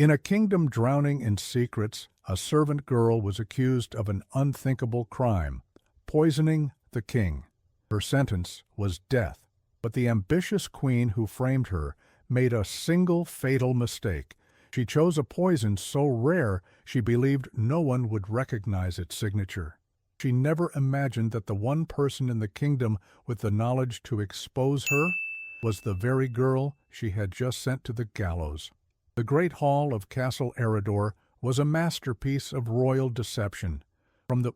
In a kingdom drowning in secrets, a servant girl was accused of an unthinkable crime, poisoning the king. Her sentence was death, but the ambitious queen who framed her made a single fatal mistake. She chose a poison so rare she believed no one would recognize its signature. She never imagined that the one person in the kingdom with the knowledge to expose her was the very girl she had just sent to the gallows. The great hall of Castle Eridor was a masterpiece of royal deception. From the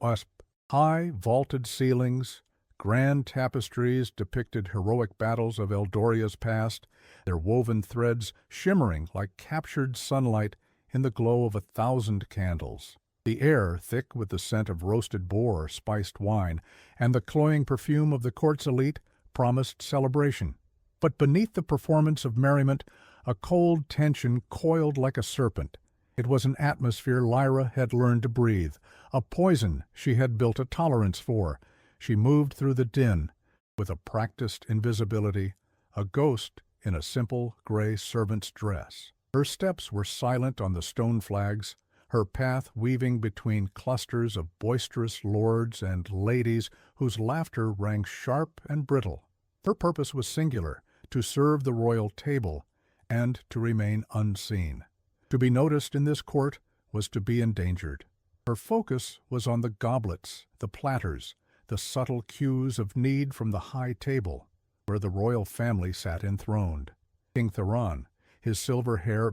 high, vaulted ceilings, grand tapestries depicted heroic battles of Eldoria's past, their woven threads shimmering like captured sunlight in the glow of 1,000 candles. The air thick with the scent of roasted boar or spiced wine, and the cloying perfume of the court's elite promised celebration. But beneath the performance of merriment, a cold tension coiled like a serpent. It was an atmosphere Lyra had learned to breathe, a poison she had built a tolerance for. She moved through the din with a practiced invisibility, a ghost in a simple gray servant's dress. Her steps were silent on the stone flags, her path weaving between clusters of boisterous lords and ladies whose laughter rang sharp and brittle. Her purpose was singular, to serve the royal table and to remain unseen. To be noticed in this court was to be endangered. Her focus was on the goblets, the platters, the subtle cues of need from the high table, where the royal family sat enthroned. King Theron, his silver hair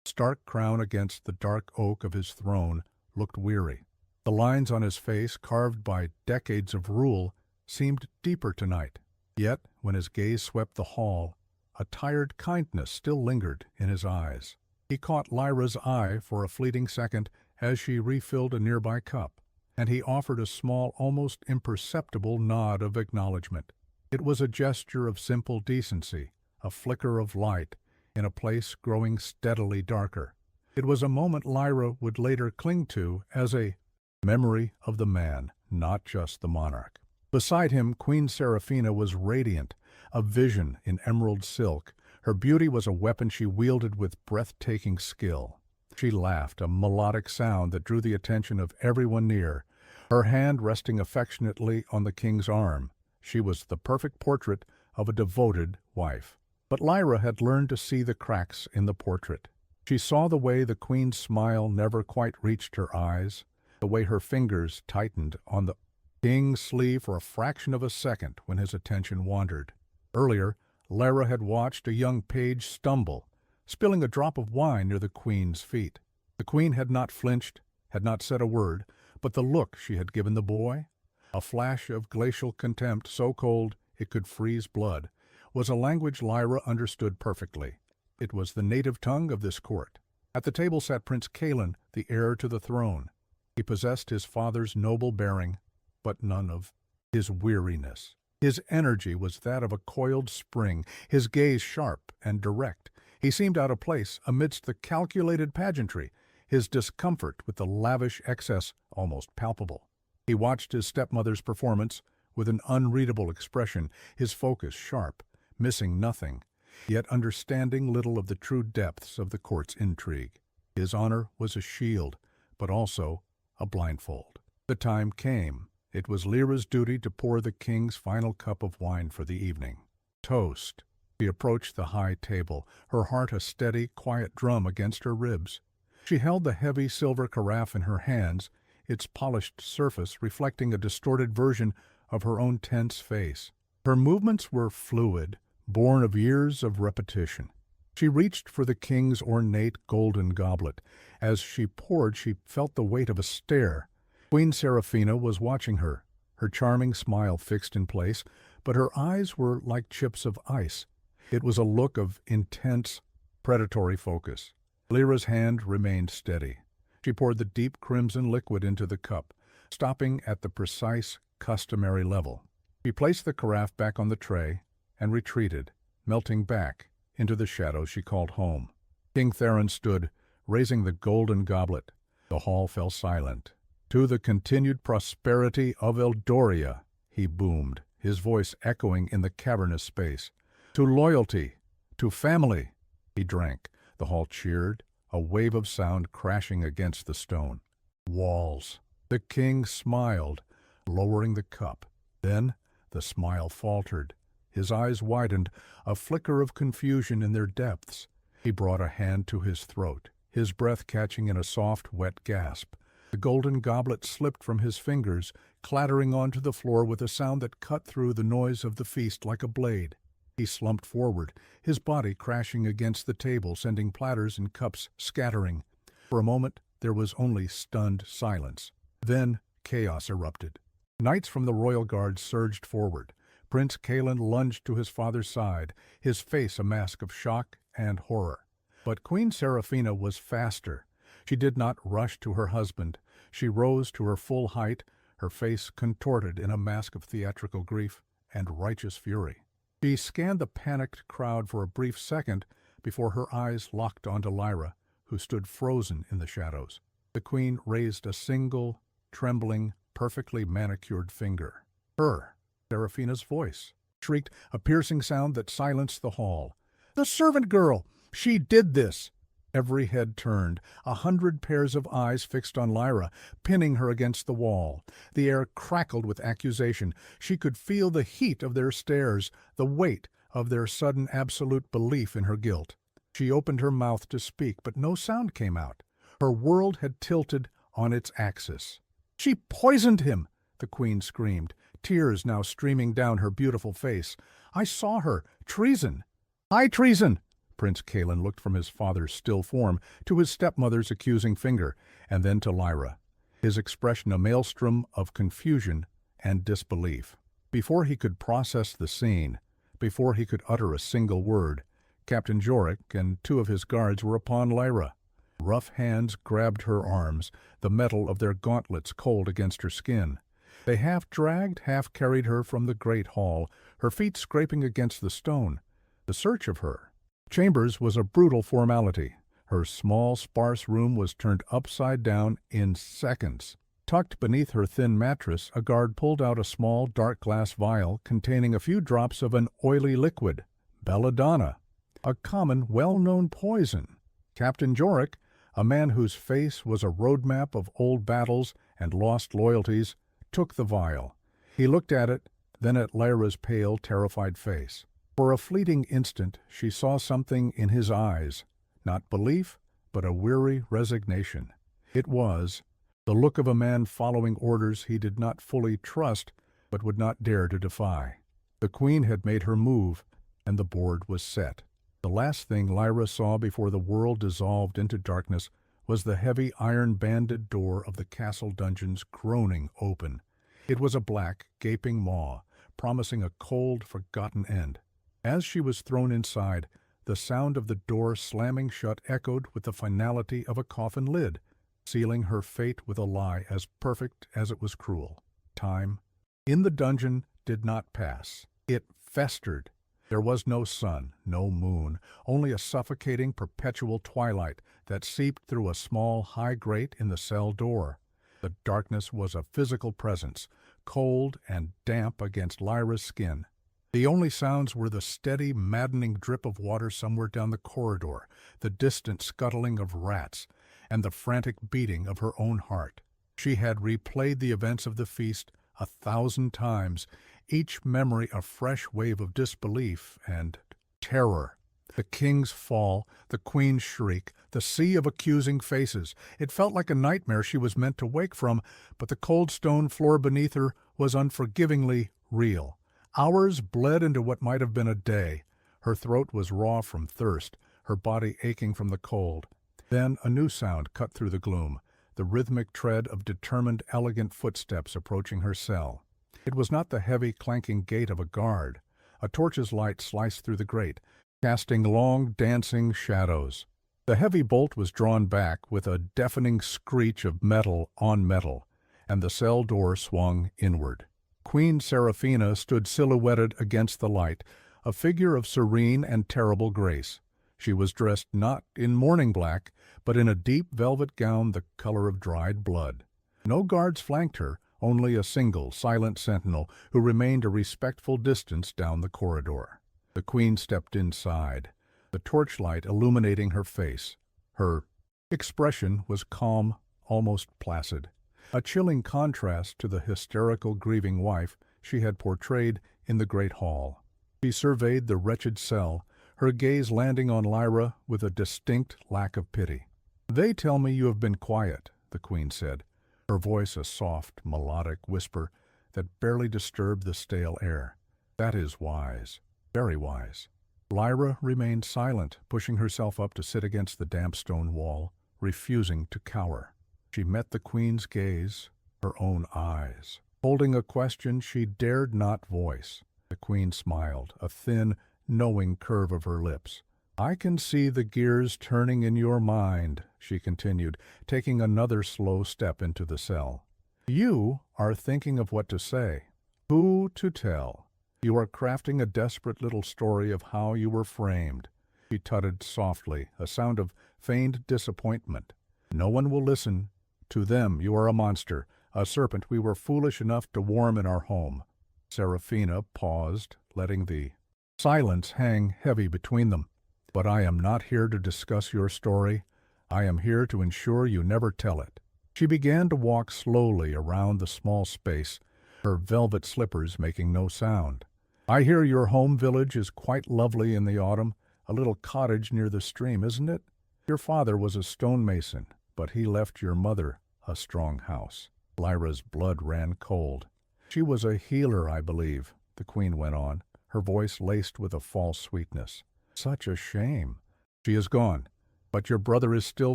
stark crown against the dark oak of his throne, looked weary. The lines on his face, carved by decades of rule, seemed deeper tonight. Yet, when his gaze swept the hall, a tired kindness still lingered in his eyes. He caught Lyra's eye for a fleeting second as she refilled a nearby cup, and he offered a small, almost imperceptible nod of acknowledgement. It was a gesture of simple decency, a flicker of light in a place growing steadily darker. It was a moment Lyra would later cling to as a memory of the man, not just the monarch. Beside him, Queen Seraphina was radiant, a vision in emerald silk. Her beauty was a weapon she wielded with breathtaking skill. She laughed, a melodic sound that drew the attention of everyone near, her hand resting affectionately on the king's arm. She was the perfect portrait of a devoted wife. But Lyra had learned to see the cracks in the portrait. She saw the way the queen's smile never quite reached her eyes, the way her fingers tightened on the king's sleeve for a fraction of a second when his attention wandered. Earlier, Lyra had watched a young page stumble, spilling a drop of wine near the queen's feet. The queen had not flinched, had not said a word, but the look she had given the boy, a flash of glacial contempt so cold it could freeze blood, was a language Lyra understood perfectly. It was the native tongue of this court. At the table sat Prince Cailan, the heir to the throne. He possessed his father's noble bearing, but none of his weariness. His energy was that of a coiled spring, his gaze sharp and direct. He seemed out of place amidst the calculated pageantry, his discomfort with the lavish excess almost palpable. He watched his stepmother's performance with an unreadable expression, his focus sharp, missing nothing, yet understanding little of the true depths of the court's intrigue. His honor was a shield, but also a blindfold. The time came. It was Lyra's duty to pour the king's final cup of wine for the evening. Toast. She approached the high table, her heart a steady, quiet drum against her ribs. She held the heavy silver carafe in her hands, its polished surface reflecting a distorted version of her own tense face. Her movements were fluid, born of years of repetition. She reached for the king's ornate golden goblet. As she poured, she felt the weight of a stare. Queen Seraphina was watching her, her charming smile fixed in place, but her eyes were like chips of ice. It was a look of intense, predatory focus. Lyra's hand remained steady. She poured the deep crimson liquid into the cup, stopping at the precise, customary level. She placed the carafe back on the tray and retreated, melting back into the shadows she called home. King Theron stood, raising the golden goblet. The hall fell silent. "To the continued prosperity of Eldoria," he boomed, his voice echoing in the cavernous space. "To loyalty, to family." He drank. The hall cheered, a wave of sound crashing against the stone. Walls. The king smiled, lowering the cup. Then the smile faltered. His eyes widened, a flicker of confusion in their depths. He brought a hand to his throat, his breath catching in a soft, wet gasp. The golden goblet slipped from his fingers, clattering onto the floor with a sound that cut through the noise of the feast like a blade. He slumped forward, his body crashing against the table, sending platters and cups scattering. For a moment, there was only stunned silence. Then chaos erupted. Knights from the royal guard surged forward. Prince Kalen lunged to his father's side, his face a mask of shock and horror. But Queen Seraphina was faster. She did not rush to her husband. She rose to her full height, her face contorted in a mask of theatrical grief and righteous fury. She scanned the panicked crowd for a brief second before her eyes locked onto Lyra, who stood frozen in the shadows. The queen raised a single, trembling, perfectly manicured finger. Her, Seraphina's voice, shrieked a piercing sound that silenced the hall. "The servant girl! She did this!" Every head turned, 100 pairs of eyes fixed on Lyra, pinning her against the wall. The air crackled with accusation. She could feel the heat of their stares, the weight of their sudden absolute belief in her guilt. She opened her mouth to speak, but no sound came out. Her world had tilted on its axis. "She poisoned him!" the queen screamed, tears now streaming down her beautiful face. "I saw her. Treason! High treason!" Prince Kalen looked from his father's still form to his stepmother's accusing finger, and then to Lyra, his expression a maelstrom of confusion and disbelief. Before he could process the scene, before he could utter a single word, Captain Jorik and 2 of his guards were upon Lyra. Rough hands grabbed her arms, the metal of their gauntlets cold against her skin. They half dragged, half carried her from the great hall, her feet scraping against the stone. The search of her chambers was a brutal formality. Her small, sparse room was turned upside down in seconds. Tucked beneath her thin mattress, a guard pulled out a small, dark glass vial containing a few drops of an oily liquid, belladonna, a common, well-known poison. Captain Jorik, a man whose face was a roadmap of old battles and lost loyalties, took the vial. He looked at it, then at Lyra's pale, terrified face. For a fleeting instant, she saw something in his eyes, not belief, but a weary resignation. It was the look of a man following orders he did not fully trust, but would not dare to defy. The queen had made her move, and the board was set. The last thing Lyra saw before the world dissolved into darkness was the heavy iron-banded door of the castle dungeons groaning open. It was a black, gaping maw, promising a cold, forgotten end. As she was thrown inside, the sound of the door slamming shut echoed with the finality of a coffin lid, sealing her fate with a lie as perfect as it was cruel. Time in the dungeon did not pass. It festered. There was no sun, no moon, only a suffocating, perpetual twilight that seeped through a small, high grate in the cell door. The darkness was a physical presence, cold and damp against Lyra's skin. The only sounds were the steady, maddening drip of water somewhere down the corridor, the distant scuttling of rats, and the frantic beating of her own heart. She had replayed the events of the feast 1,000 times, each memory a fresh wave of disbelief and terror. The king's fall, the queen's shriek, the sea of accusing faces. It felt like a nightmare she was meant to wake from, but the cold stone floor beneath her was unforgivingly real. Hours bled into what might have been a day. Her throat was raw from thirst, her body aching from the cold. Then a new sound cut through the gloom, the rhythmic tread of determined, elegant footsteps approaching her cell. It was not the heavy, clanking gait of a guard. A torch's light sliced through the grate, casting long, dancing shadows. The heavy bolt was drawn back with a deafening screech of metal on metal, and the cell door swung inward. Queen Seraphina stood silhouetted against the light, a figure of serene and terrible grace. She was dressed not in mourning black, but in a deep velvet gown the color of dried blood. No guards flanked her, only a single, silent sentinel who remained a respectful distance down the corridor. The queen stepped inside, the torchlight illuminating her face, her expression was calm, almost placid, a chilling contrast to the hysterical grieving wife she had portrayed in the great hall. She surveyed the wretched cell, her gaze landing on Lyra with a distinct lack of pity. "They tell me you have been quiet," the queen said, her voice a soft, melodic whisper that barely disturbed the stale air. "That is wise, very wise." Lyra remained silent, pushing herself up to sit against the damp stone wall, refusing to cower. She met the queen's gaze, her own eyes, holding a question she dared not voice. The queen smiled, a thin, knowing curve of her lips. "I can see the gears turning in your mind," she continued, taking another slow step into the cell. "You are thinking of what to say, who to tell. You are crafting a desperate little story of how you were framed." She tutted softly, a sound of feigned disappointment. "No one will listen. To them you are a monster, a serpent we were foolish enough to warm in our home." Seraphina paused, letting the silence hang heavy between them. "But I am not here to discuss your story. I am here to ensure you never tell it." She began to walk slowly around the small space, her velvet slippers making no sound. "I hear your home village is quite lovely in the autumn, a little cottage near the stream, isn't it? Your father was a stonemason, but he left your mother a strong house." Lyra's blood ran cold. "She was a healer, I believe," the queen went on, her voice laced with a false sweetness. "Such a shame. She is gone. But your brother is still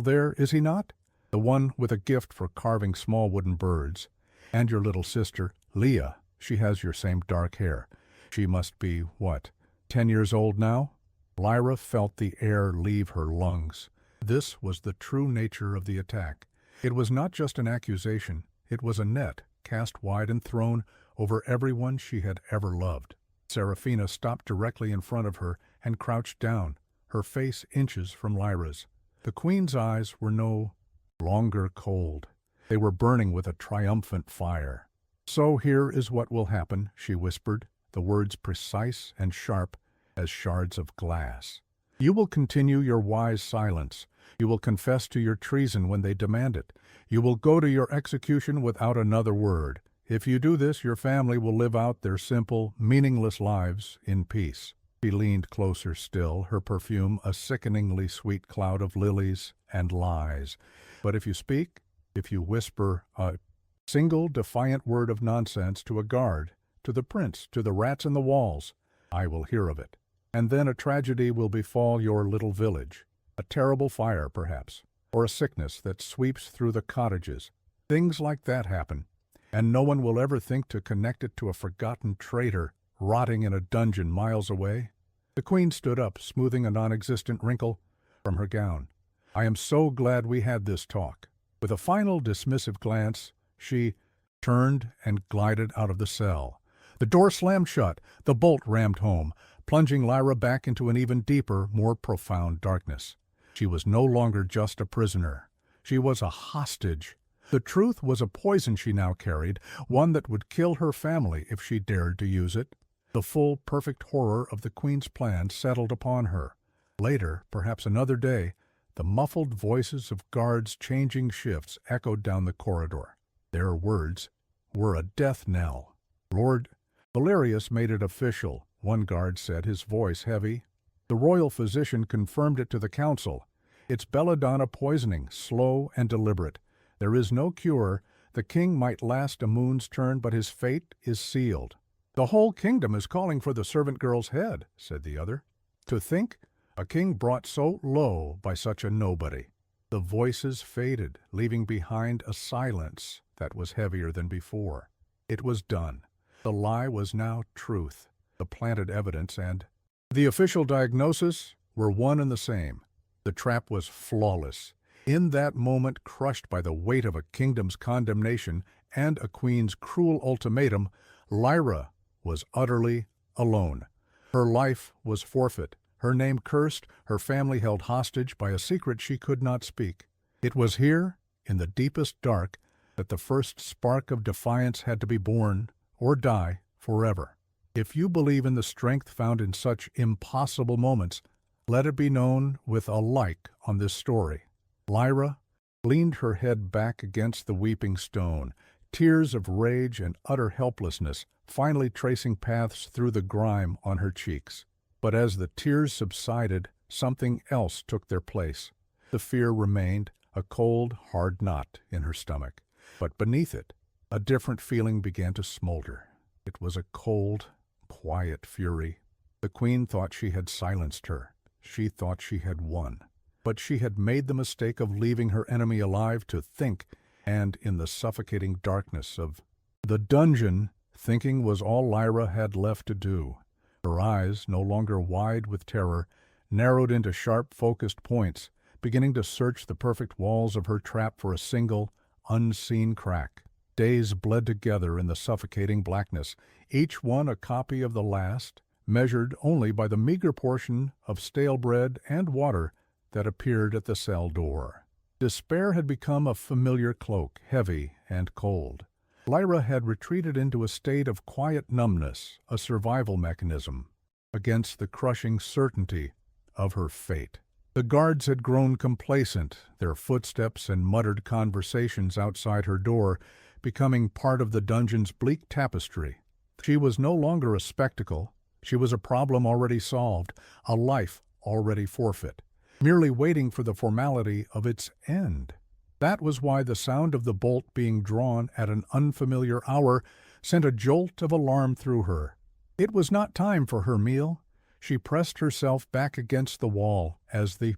there, is he not? The one with a gift for carving small wooden birds. And your little sister, Leah, she has your same dark hair. She must be, what, 10 years old now?" Lyra felt the air leave her lungs. This was the true nature of the attack. It was not just an accusation, it was a net cast wide and thrown over everyone she had ever loved. Seraphina stopped directly in front of her and crouched down, her face inches from Lyra's. The queen's eyes were no longer cold. They were burning with a triumphant fire. "So here is what will happen," she whispered, the words precise and sharp as shards of glass. "You will continue your wise silence. You will confess to your treason when they demand it. You will go to your execution without another word. If you do this, your family will live out their simple, meaningless lives in peace." She leaned closer still, her perfume a sickeningly sweet cloud of lilies and lies. "But if you speak, if you whisper a single defiant word of nonsense to a guard, to the prince, to the rats in the walls, I will hear of it. And then a tragedy will befall your little village. A terrible fire, perhaps, or a sickness that sweeps through the cottages. Things like that happen, and no one will ever think to connect it to a forgotten traitor rotting in a dungeon miles away." The queen stood up, smoothing a non-existent wrinkle from her gown. "I am so glad we had this talk." With a final dismissive glance, she turned and glided out of the cell. The door slammed shut, the bolt rammed home, plunging Lyra back into an even deeper, more profound darkness. She was no longer just a prisoner. She was a hostage. The truth was a poison she now carried, one that would kill her family if she dared to use it. The full, perfect horror of the queen's plan settled upon her. Later, perhaps another day, the muffled voices of guards changing shifts echoed down the corridor. Their words were a death knell. "Lord Valerius made it official," one guard said, his voice heavy. "The royal physician confirmed it to the council. It's belladonna poisoning, slow and deliberate. There is no cure. The king might last a moon's turn, but his fate is sealed." "The whole kingdom is calling for the servant girl's head," said the other. "To think a king brought so low by such a nobody." The voices faded, leaving behind a silence that was heavier than before. It was done. The lie was now truth. The planted evidence and the official diagnosis were one and the same. The trap was flawless. In that moment, crushed by the weight of a kingdom's condemnation and a queen's cruel ultimatum, Lyra was utterly alone. Her life was forfeit, her name cursed, her family held hostage by a secret she could not speak. It was here, in the deepest dark, that the first spark of defiance had to be born, or die forever. If you believe in the strength found in such impossible moments, let it be known with a like on this story. Lyra leaned her head back against the weeping stone, tears of rage and utter helplessness finally tracing paths through the grime on her cheeks. But as the tears subsided, something else took their place. The fear remained, a cold, hard knot in her stomach. But beneath it, a different feeling began to smolder. It was a cold, quiet fury. The queen thought she had silenced her. She thought she had won. But she had made the mistake of leaving her enemy alive to think, and in the suffocating darkness of the dungeon, thinking was all Lyra had left to do. Her eyes, no longer wide with terror, narrowed into sharp, focused points, beginning to search the perfect walls of her trap for a single, unseen crack. Days bled together in the suffocating blackness, each one a copy of the last, measured only by the meager portion of stale bread and water that appeared at the cell door. Despair had become a familiar cloak, heavy and cold. Lyra had retreated into a state of quiet numbness, a survival mechanism, against the crushing certainty of her fate. The guards had grown complacent, their footsteps and muttered conversations outside her door becoming part of the dungeon's bleak tapestry. She was no longer a spectacle. She was a problem already solved, a life already forfeit, merely waiting for the formality of its end. That was why the sound of the bolt being drawn at an unfamiliar hour sent a jolt of alarm through her. It was not time for her meal. She pressed herself back against the wall as the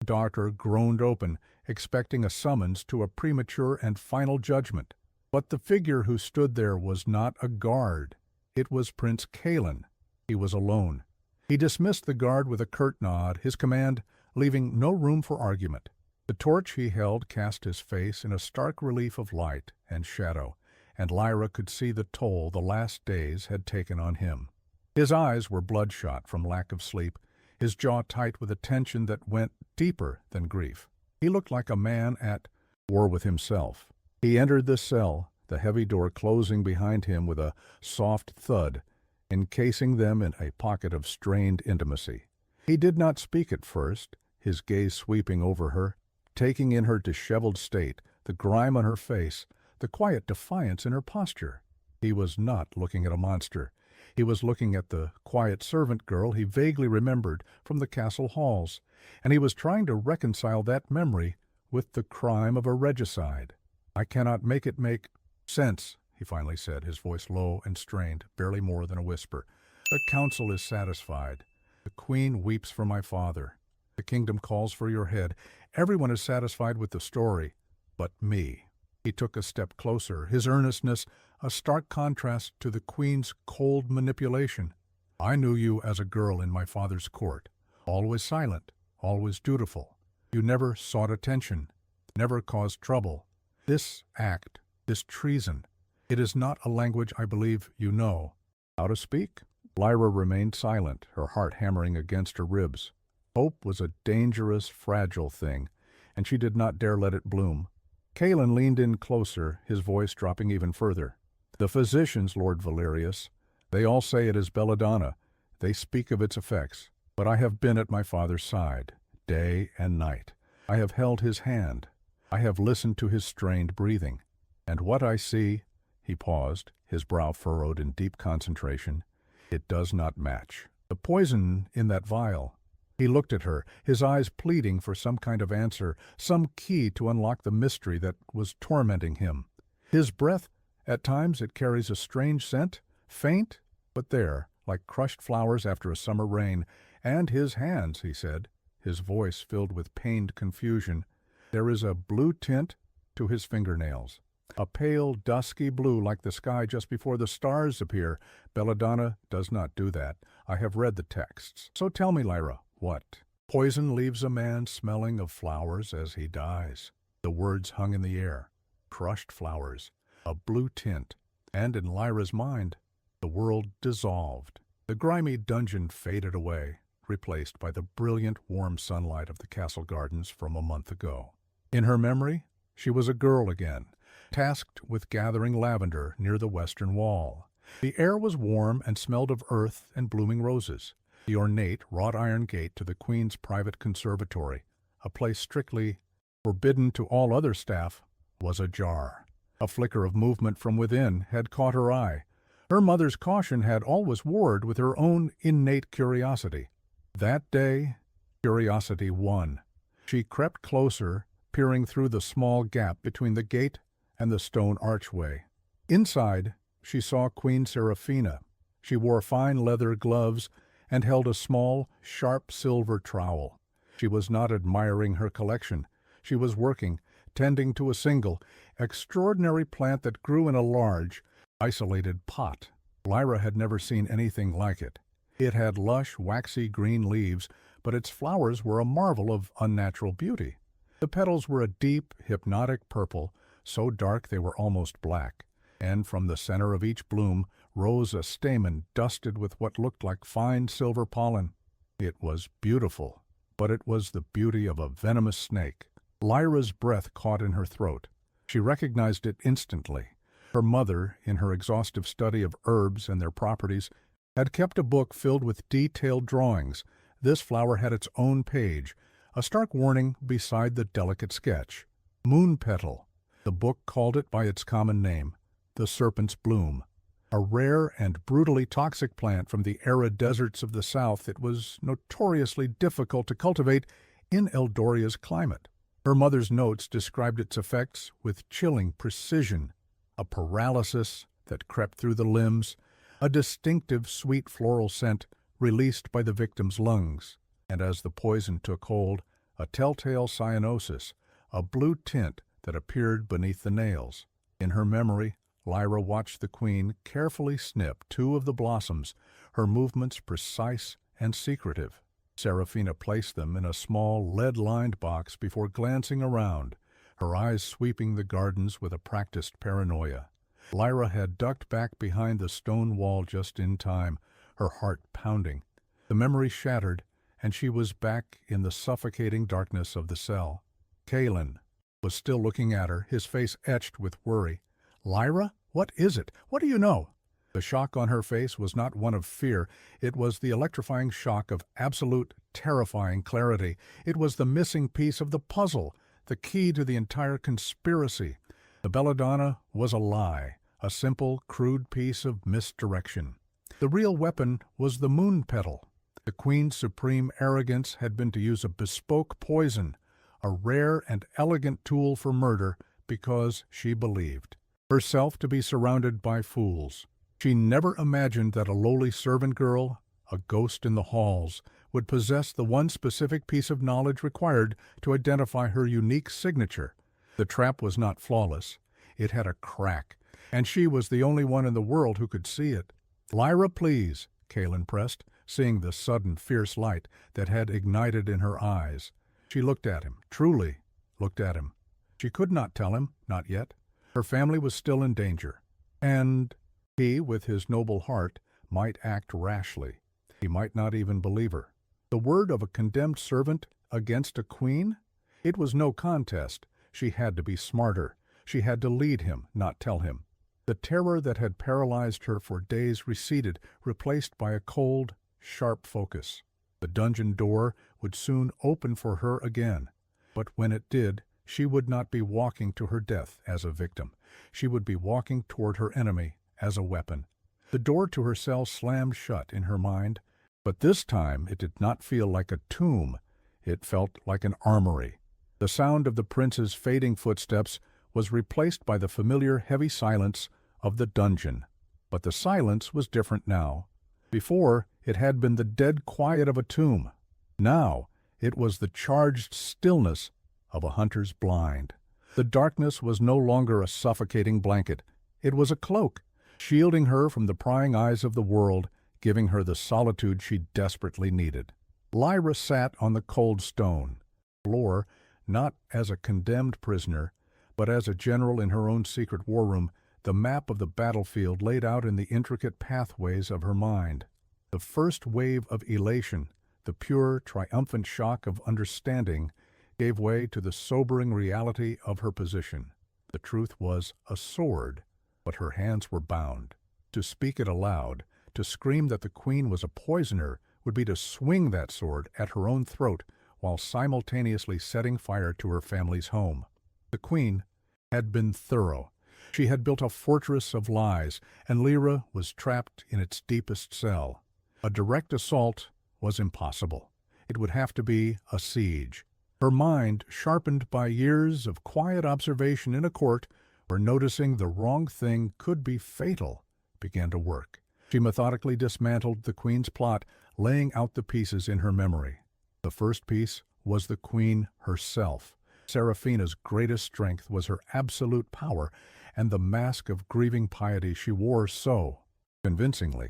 door groaned open, expecting a summons to a premature and final judgment. But the figure who stood there was not a guard. It was Prince Calen. He was alone. He dismissed the guard with a curt nod, his command leaving no room for argument. The torch he held cast his face in a stark relief of light and shadow, and Lyra could see the toll the last days had taken on him. His eyes were bloodshot from lack of sleep, his jaw tight with a tension that went deeper than grief. He looked like a man at war with himself. He entered the cell, the heavy door closing behind him with a soft thud, encasing them in a pocket of strained intimacy. He did not speak at first, his gaze sweeping over her, taking in her disheveled state, the grime on her face, the quiet defiance in her posture. He was not looking at a monster. He was looking at the quiet servant girl he vaguely remembered from the castle halls, and he was trying to reconcile that memory with the crime of a regicide. "I cannot make it make sense," he finally said, his voice low and strained, barely more than a whisper. "The council is satisfied. The queen weeps for my father. The kingdom calls for your head. Everyone is satisfied with the story, but me." He took a step closer, his earnestness a stark contrast to the queen's cold manipulation. "I knew you as a girl in my father's court, always silent, always dutiful. You never sought attention, never caused trouble. This act, this treason, it is not a language I believe you know. How to speak?" Lyra remained silent, her heart hammering against her ribs. Hope was a dangerous, fragile thing, and she did not dare let it bloom. Calen leaned in closer, his voice dropping even further. "The physicians, Lord Valerius, they all say it is belladonna. They speak of its effects. But I have been at my father's side, day and night. I have held his hand. I have listened to his strained breathing. And what I see," he paused, his brow furrowed in deep concentration, "it does not match. The poison in that vial." He looked at her, his eyes pleading for some kind of answer, some key to unlock the mystery that was tormenting him. His breath, at times it carries a strange scent, faint, but there, like crushed flowers after a summer rain. And his hands, he said, his voice filled with pained confusion. There is a blue tint to his fingernails. A pale, dusky blue like the sky just before the stars appear. Belladonna does not do that. I have read the texts. So tell me, Lyra, what? "Poison leaves a man smelling of flowers as he dies." The words hung in the air. Crushed flowers, a blue tint, and in Lyra's mind, the world dissolved. The grimy dungeon faded away, replaced by the brilliant, warm sunlight of the castle gardens from a month ago. In her memory, she was a girl again, tasked with gathering lavender near the western wall. The air was warm and smelled of earth and blooming roses. The ornate wrought-iron gate to the queen's private conservatory, a place strictly forbidden to all other staff, was ajar. A flicker of movement from within had caught her eye. Her mother's caution had always warred with her own innate curiosity. That day, curiosity won. She crept closer, peering through the small gap between the gate and the stone archway. Inside, she saw Queen Seraphina. She wore fine leather gloves and held a small, sharp silver trowel. She was not admiring her collection. She was working, tending to a single, extraordinary plant that grew in a large, isolated pot. Lyra had never seen anything like it. It had lush, waxy green leaves, but its flowers were a marvel of unnatural beauty. The petals were a deep, hypnotic purple, so dark they were almost black, and from the center of each bloom rose a stamen dusted with what looked like fine silver pollen. It was beautiful, but it was the beauty of a venomous snake. Lyra's breath caught in her throat. She recognized it instantly. Her mother, in her exhaustive study of herbs and their properties, had kept a book filled with detailed drawings. This flower had its own page, a stark warning beside the delicate sketch. Moon petal. The book called it by its common name, the serpent's bloom. A rare and brutally toxic plant from the arid deserts of the south, it was notoriously difficult to cultivate in Eldoria's climate. Her mother's notes described its effects with chilling precision. A paralysis that crept through the limbs, a distinctive sweet floral scent released by the victim's lungs, and as the poison took hold, a telltale cyanosis, a blue tint that appeared beneath the nails. In her memory, Lyra watched the queen carefully snip 2 of the blossoms, her movements precise and secretive. Seraphina placed them in a small, lead-lined box before glancing around, her eyes sweeping the gardens with a practiced paranoia. Lyra had ducked back behind the stone wall just in time, her heart pounding. The memory shattered, and she was back in the suffocating darkness of the cell. Kalen was still looking at her, his face etched with worry. "Lyra, what is it? What do you know?" The shock on her face was not one of fear. It was the electrifying shock of absolute, terrifying clarity. It was the missing piece of the puzzle, the key to the entire conspiracy. The belladonna was a lie, a simple, crude piece of misdirection. The real weapon was the moon petal. The queen's supreme arrogance had been to use a bespoke poison, a rare and elegant tool for murder, because she believed herself to be surrounded by fools. She never imagined that a lowly servant girl, a ghost in the halls, would possess the one specific piece of knowledge required to identify her unique signature. The trap was not flawless. It had a crack, and she was the only one in the world who could see it. "Lyra, please," Kalen pressed, seeing the sudden fierce light that had ignited in her eyes. She looked at him, truly looked at him. She could not tell him, not yet. Her family was still in danger, and he, with his noble heart, might act rashly. He might not even believe her. The word of a condemned servant against a queen? It was no contest. She had to be smarter. She had to lead him, not tell him. The terror that had paralyzed her for days receded, replaced by a cold, sharp focus. The dungeon door would soon open for her again. But when it did, she would not be walking to her death as a victim. She would be walking toward her enemy as a weapon. The door to her cell slammed shut in her mind, but this time it did not feel like a tomb. It felt like an armory. The sound of the prince's fading footsteps was replaced by the familiar heavy silence of the dungeon. But the silence was different now. Before, it had been the dead quiet of a tomb. Now, it was the charged stillness of a hunter's blind. The darkness was no longer a suffocating blanket. It was a cloak, shielding her from the prying eyes of the world, giving her the solitude she desperately needed. Lyra sat on the cold stone floor, not as a condemned prisoner, but as a general in her own secret war room, the map of the battlefield laid out in the intricate pathways of her mind. The first wave of elation, the pure, triumphant shock of understanding, gave way to the sobering reality of her position. The truth was a sword, but her hands were bound. To speak it aloud, to scream that the queen was a poisoner, would be to swing that sword at her own throat while simultaneously setting fire to her family's home. The queen had been thorough. She had built a fortress of lies, and Lyra was trapped in its deepest cell. A direct assault was impossible. It would have to be a siege. Her mind, sharpened by years of quiet observation in a court where noticing the wrong thing could be fatal, began to work. She methodically dismantled the queen's plot, laying out the pieces in her memory. The first piece was the queen herself. Seraphina's greatest strength was her absolute power and the mask of grieving piety she wore so convincingly.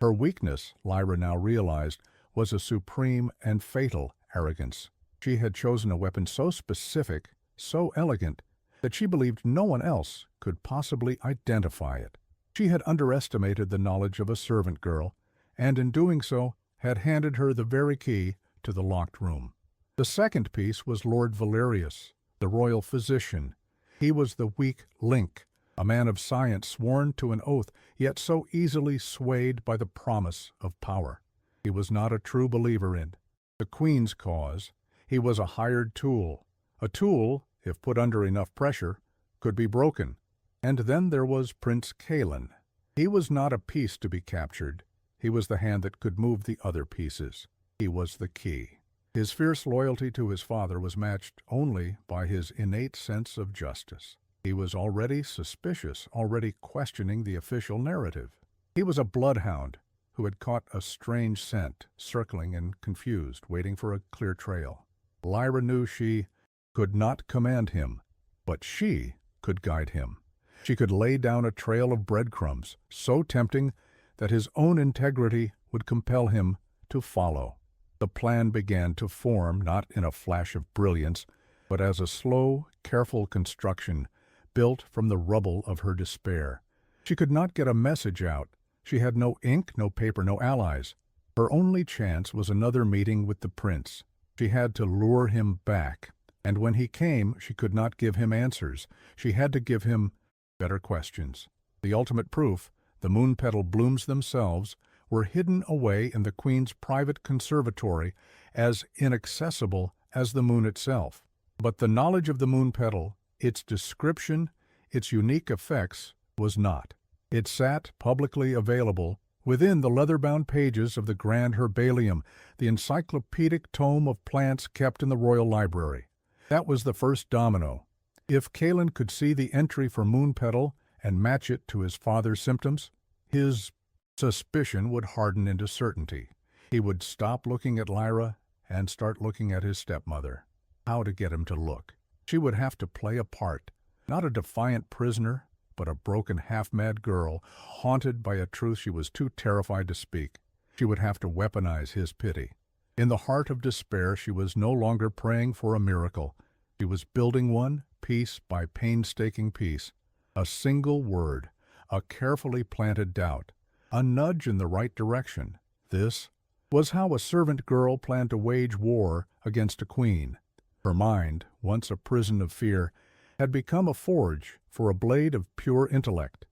Her weakness, Lyra now realized, was a supreme and fatal arrogance. She had chosen a weapon so specific, so elegant, that she believed no one else could possibly identify it. She had underestimated the knowledge of a servant girl, and in doing so had handed her the very key to the locked room. The second piece was Lord Valerius, the royal physician. He was the weak link, a man of science sworn to an oath, yet so easily swayed by the promise of power. He was not a true believer in the queen's cause. He was a hired tool. A tool, if put under enough pressure, could be broken. And then there was Prince Calen. He was not a piece to be captured. He was the hand that could move the other pieces. He was the key. His fierce loyalty to his father was matched only by his innate sense of justice. He was already suspicious, already questioning the official narrative. He was a bloodhound who had caught a strange scent, circling and confused, waiting for a clear trail. Lyra knew she could not command him, but she could guide him. She could lay down a trail of breadcrumbs, so tempting that his own integrity would compel him to follow. The plan began to form, not in a flash of brilliance, but as a slow, careful construction built from the rubble of her despair. She could not get a message out. She had no ink, no paper, no allies. Her only chance was another meeting with the prince. She had to lure him back, and when he came, she could not give him answers. She had to give him better questions. The ultimate proof, the moon petal blooms themselves, were hidden away in the queen's private conservatory, as inaccessible as the moon itself. But the knowledge of the moon petal, its description, its unique effects, was not. It sat publicly available within the leather-bound pages of the Grand Herbalium, the encyclopedic tome of plants kept in the royal library. That was the first domino. If Calen could see the entry for moon petal and match it to his father's symptoms, his suspicion would harden into certainty. He would stop looking at Lyra and start looking at his stepmother. How to get him to look? She would have to play a part, not a defiant prisoner, but a broken, half-mad girl, haunted by a truth she was too terrified to speak. She would have to weaponize his pity. In the heart of despair, she was no longer praying for a miracle. She was building one, piece by painstaking piece. A single word, a carefully planted doubt, a nudge in the right direction. This was how a servant girl planned to wage war against a queen. Her mind, once a prison of fear, had become a forge for a blade of pure intellect.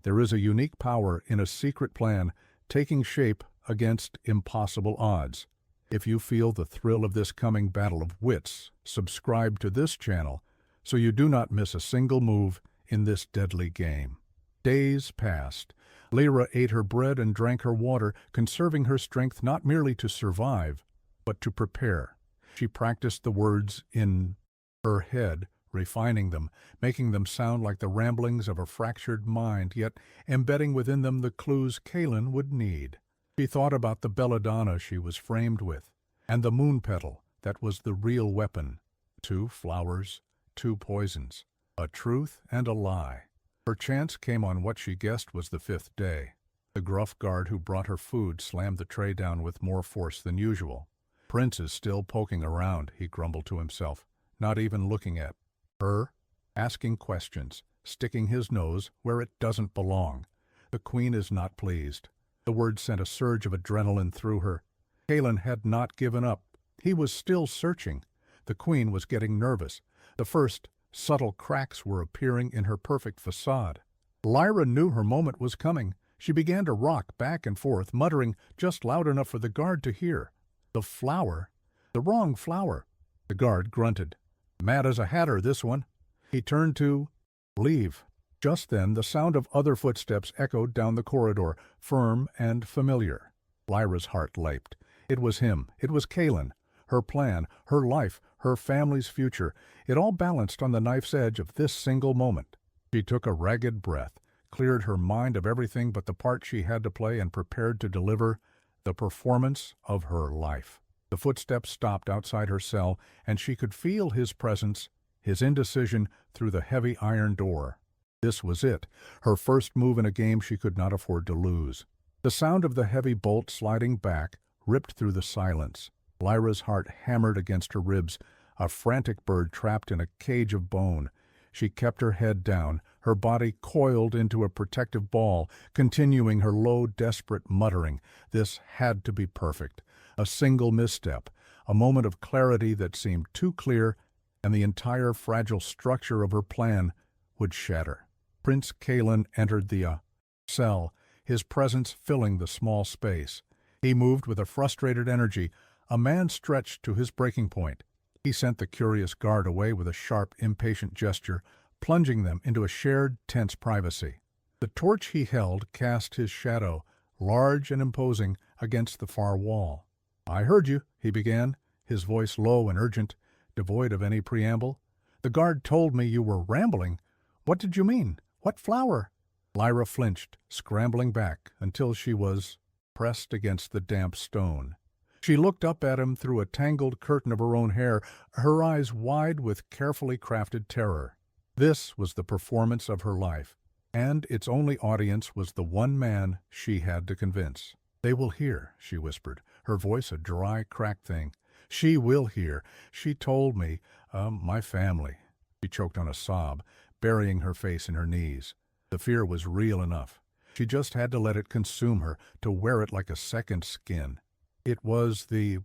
There is a unique power in a secret plan taking shape against impossible odds. If you feel the thrill of this coming battle of wits, subscribe to this channel so you do not miss a single move in this deadly game. Days passed. Lyra ate her bread and drank her water, conserving her strength not merely to survive, but to prepare. She practiced the words in her head, refining them, making them sound like the ramblings of a fractured mind, yet embedding within them the clues Calen would need. She thought about the belladonna she was framed with, and the moon petal that was the real weapon. 2 flowers, 2 poisons, a truth and a lie. Her chance came on what she guessed was the 5th day. The gruff guard who brought her food slammed the tray down with more force than usual. Prince is still poking around, he grumbled to himself, not even looking at her, asking questions, sticking his nose where it doesn't belong. The queen is not pleased. The word sent a surge of adrenaline through her. Calen had not given up. He was still searching. The queen was getting nervous. The first subtle cracks were appearing in her perfect facade. Lyra knew her moment was coming. She began to rock back and forth, muttering just loud enough for the guard to hear. The flower, The wrong flower. The guard grunted. Mad as a hatter, this one. He turned to leave. Just then, the sound of other footsteps echoed down the corridor, firm and familiar. Lyra's heart leaped. It was him. It was Kaelin. Her plan, her life, her family's future, it all balanced on the knife's edge of this single moment. She took a ragged breath, cleared her mind of everything but the part she had to play, and prepared to deliver the performance of her life. The footsteps stopped outside her cell, and she could feel his presence, his indecision, through the heavy iron door. This was it, her first move in a game she could not afford to lose. The sound of the heavy bolt sliding back ripped through the silence. Lyra's heart hammered against her ribs, a frantic bird trapped in a cage of bone. She kept her head down, her body coiled into a protective ball, continuing her low, desperate muttering. This had to be perfect. A single misstep, a moment of clarity that seemed too clear, and the entire fragile structure of her plan would shatter. Prince Kaelin entered the cell, his presence filling the small space. He moved with a frustrated energy, a man stretched to his breaking point. He sent the curious guard away with a sharp, impatient gesture, plunging them into a shared, tense privacy. The torch he held cast his shadow, large and imposing, against the far wall. "I heard you," he began, his voice low and urgent, devoid of any preamble. "The guard told me you were rambling. What did you mean? What flower?" Lyra flinched, scrambling back until she was pressed against the damp stone. She looked up at him through a tangled curtain of her own hair, her eyes wide with carefully crafted terror. This was the performance of her life, and its only audience was the one man she had to convince. "They will hear," she whispered, her voice a dry, cracked thing. "She will hear. She told me, my family." She choked on a sob, burying her face in her knees. The fear was real enough. She just had to let it consume her, to wear it like a second skin. It was the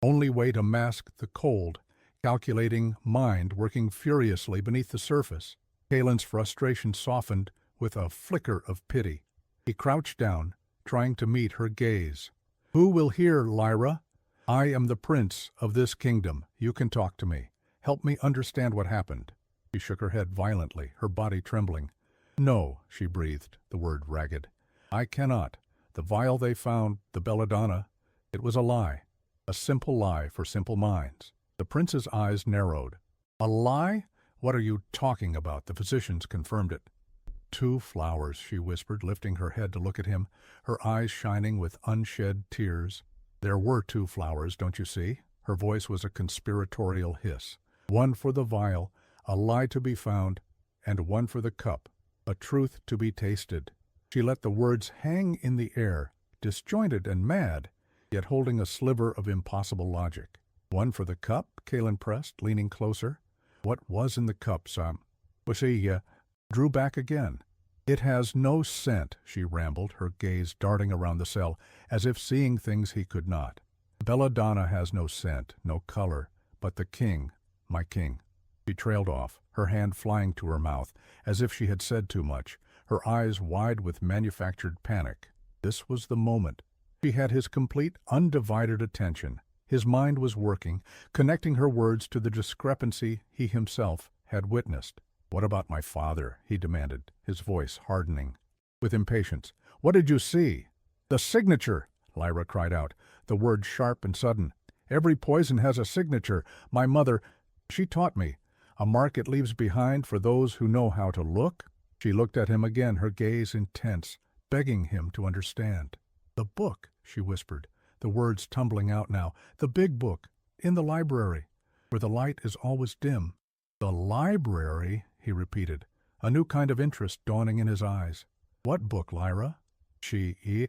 only way to mask the cold, calculating mind working furiously beneath the surface. Kaelin's frustration softened with a flicker of pity. He crouched down, trying to meet her gaze. "Who will hear, Lyra? I am the prince of this kingdom. You can talk to me. Help me understand what happened." She shook her head violently, her body trembling. "No," she breathed, the word ragged. "I cannot. The vial they found, the belladonna, it was a lie. A simple lie for simple minds." The prince's eyes narrowed. "A lie? What are you talking about?" The physicians confirmed it. "2 flowers," she whispered, lifting her head to look at him, her eyes shining with unshed tears. "There were 2 flowers, don't you see?" Her voice was a conspiratorial hiss. "One for the vial, a lie to be found, and one for the cup, a truth to be tasted." She let the words hang in the air, disjointed and mad, yet holding a sliver of impossible logic. "One for the cup?" Kaelin pressed, leaning closer. "What was in the cup, Sam?" She drew back again. "It has no scent," she rambled, her gaze darting around the cell, as if seeing things he could not. "Belladonna has no scent, no color, but the king, my king." She trailed off, her hand flying to her mouth, as if she had said too much, her eyes wide with manufactured panic. This was the moment. She had his complete, undivided attention. His mind was working, connecting her words to the discrepancy he himself had witnessed. "What about my father?" he demanded, his voice hardening with impatience. "What did you see?" "The signature!" Lyra cried out, the word sharp and sudden. "Every poison has a signature. My mother, she taught me. A mark it leaves behind for those who know how to look." She looked at him again, her gaze intense, begging him to understand. "The book," she whispered, the words tumbling out now. "The big book, in the library, where the light is always dim." "The library?" he repeated, a new kind of interest dawning in his eyes. "What book, Lyra?" She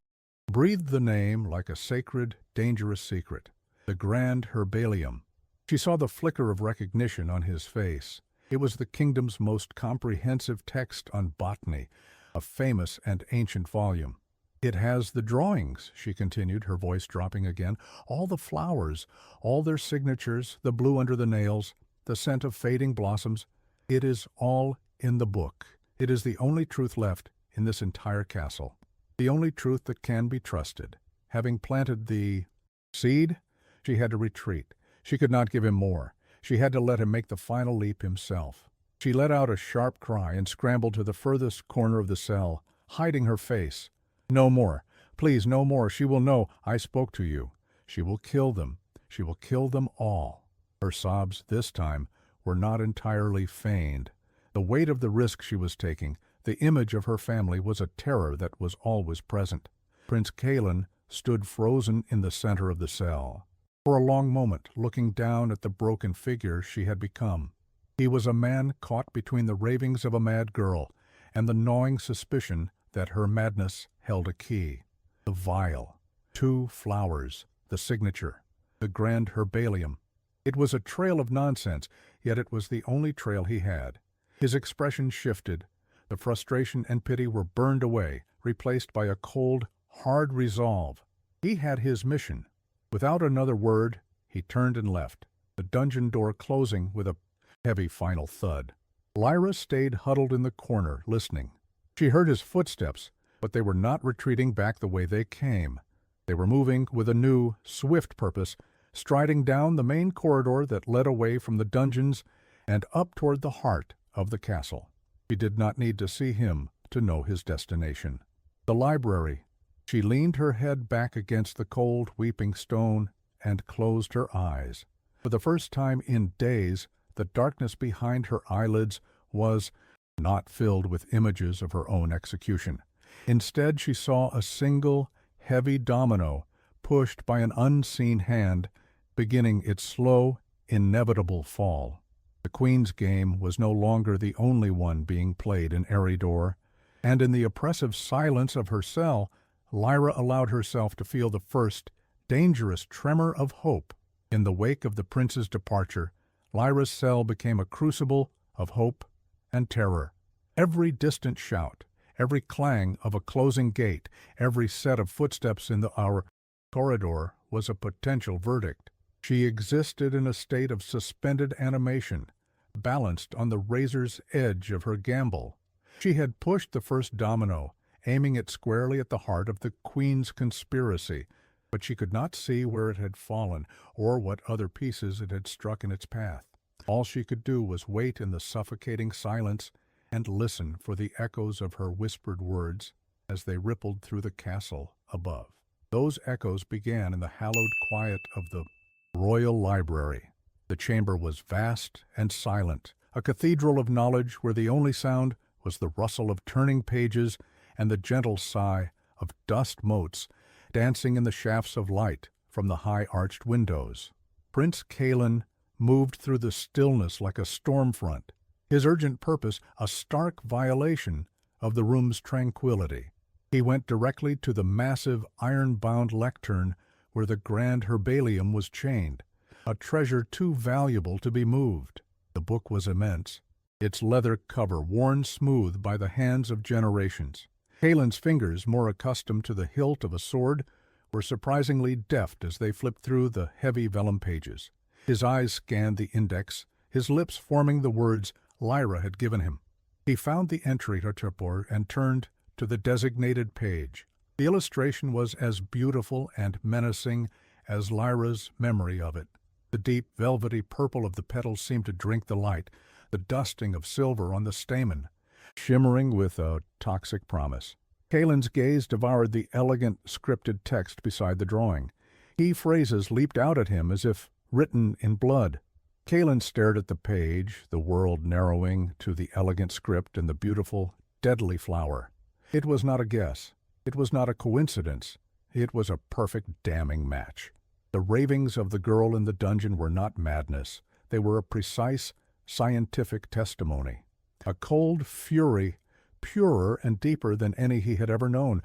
breathed the name like a sacred, dangerous secret. "The Grand Herbalium." She saw the flicker of recognition on his face. It was the kingdom's most comprehensive text on botany, a famous and ancient volume. "It has the drawings," she continued, her voice dropping again. "All the flowers, all their signatures, the blue under the nails, the scent of fading blossoms. It is all in the book. It is the only truth left in this entire castle. The only truth that can be trusted. Having planted the seed, she had to retreat. She could not give him more. She had to let him make the final leap himself. She let out a sharp cry and scrambled to the furthest corner of the cell, hiding her face. "No more. Please, no more. She will know I spoke to you. She will kill them. She will kill them all." Her sobs, this time, were not entirely feigned. The weight of the risk she was taking, the image of her family, was a terror that was always present. Prince Kalen stood frozen in the center of the cell, for a long moment, looking down at the broken figure she had become. He was a man caught between the ravings of a mad girl and the gnawing suspicion that her madness held a key. The vial, 2 flowers, the signature, the grand herbalium. It was a trail of nonsense, yet it was the only trail he had. His expression shifted. The frustration and pity were burned away, replaced by a cold, hard resolve. He had his mission. Without another word, he turned and left, the dungeon door closing with a heavy final thud. Lyra stayed huddled in the corner, listening. She heard his footsteps, but they were not retreating back the way they came. They were moving with a new, swift purpose, striding down the main corridor that led away from the dungeons and up toward the heart of the castle. She did not need to see him to know his destination. The library. She leaned her head back against the cold, weeping stone and closed her eyes. For the first time in days, the darkness behind her eyelids was not filled with images of her own execution. Instead, she saw a single, heavy domino pushed by an unseen hand, beginning its slow, inevitable fall. The Queen's game was no longer the only one being played in Eridor, and in the oppressive silence of her cell, Lyra allowed herself to feel the first, dangerous tremor of hope. In the wake of the prince's departure, Lyra's cell became a crucible of hope and terror. Every distant shout, every clang of a closing gate, every set of footsteps in our corridor was a potential verdict. She existed in a state of suspended animation, balanced on the razor's edge of her gamble. She had pushed the first domino, aiming it squarely at the heart of the Queen's conspiracy, but she could not see where it had fallen or what other pieces it had struck in its path. All she could do was wait in the suffocating silence and listen for the echoes of her whispered words as they rippled through the castle above. Those echoes began in the hallowed quiet of the royal library. The chamber was vast and silent, a cathedral of knowledge where the only sound was the rustle of turning pages and the gentle sigh of dust motes dancing in the shafts of light from the high-arched windows. Prince Kalen moved through the stillness like a storm front, his urgent purpose a stark violation of the room's tranquility. He went directly to the massive iron-bound lectern where the grand herbalium was chained, a treasure too valuable to be moved. The book was immense, its leather cover worn smooth by the hands of generations. Kalen's fingers, more accustomed to the hilt of a sword, were surprisingly deft as they flipped through the heavy vellum pages. His eyes scanned the index, his lips forming the words Lyra had given him. He found the entry to Terpor and turned to the designated page. The illustration was as beautiful and menacing as Lyra's memory of it. The deep, velvety purple of the petals seemed to drink the light, the dusting of silver on the stamen, shimmering with a toxic promise. Kalen's gaze devoured the elegant, scripted text beside the drawing. Key phrases leaped out at him as if written in blood. Kalen stared at the page, the world narrowing to the elegant script and the beautiful, deadly flower. It was not a guess. It was not a coincidence. It was a perfect damning match. The ravings of the girl in the dungeon were not madness. They were a precise, scientific testimony. A cold fury, purer and deeper than any he had ever known,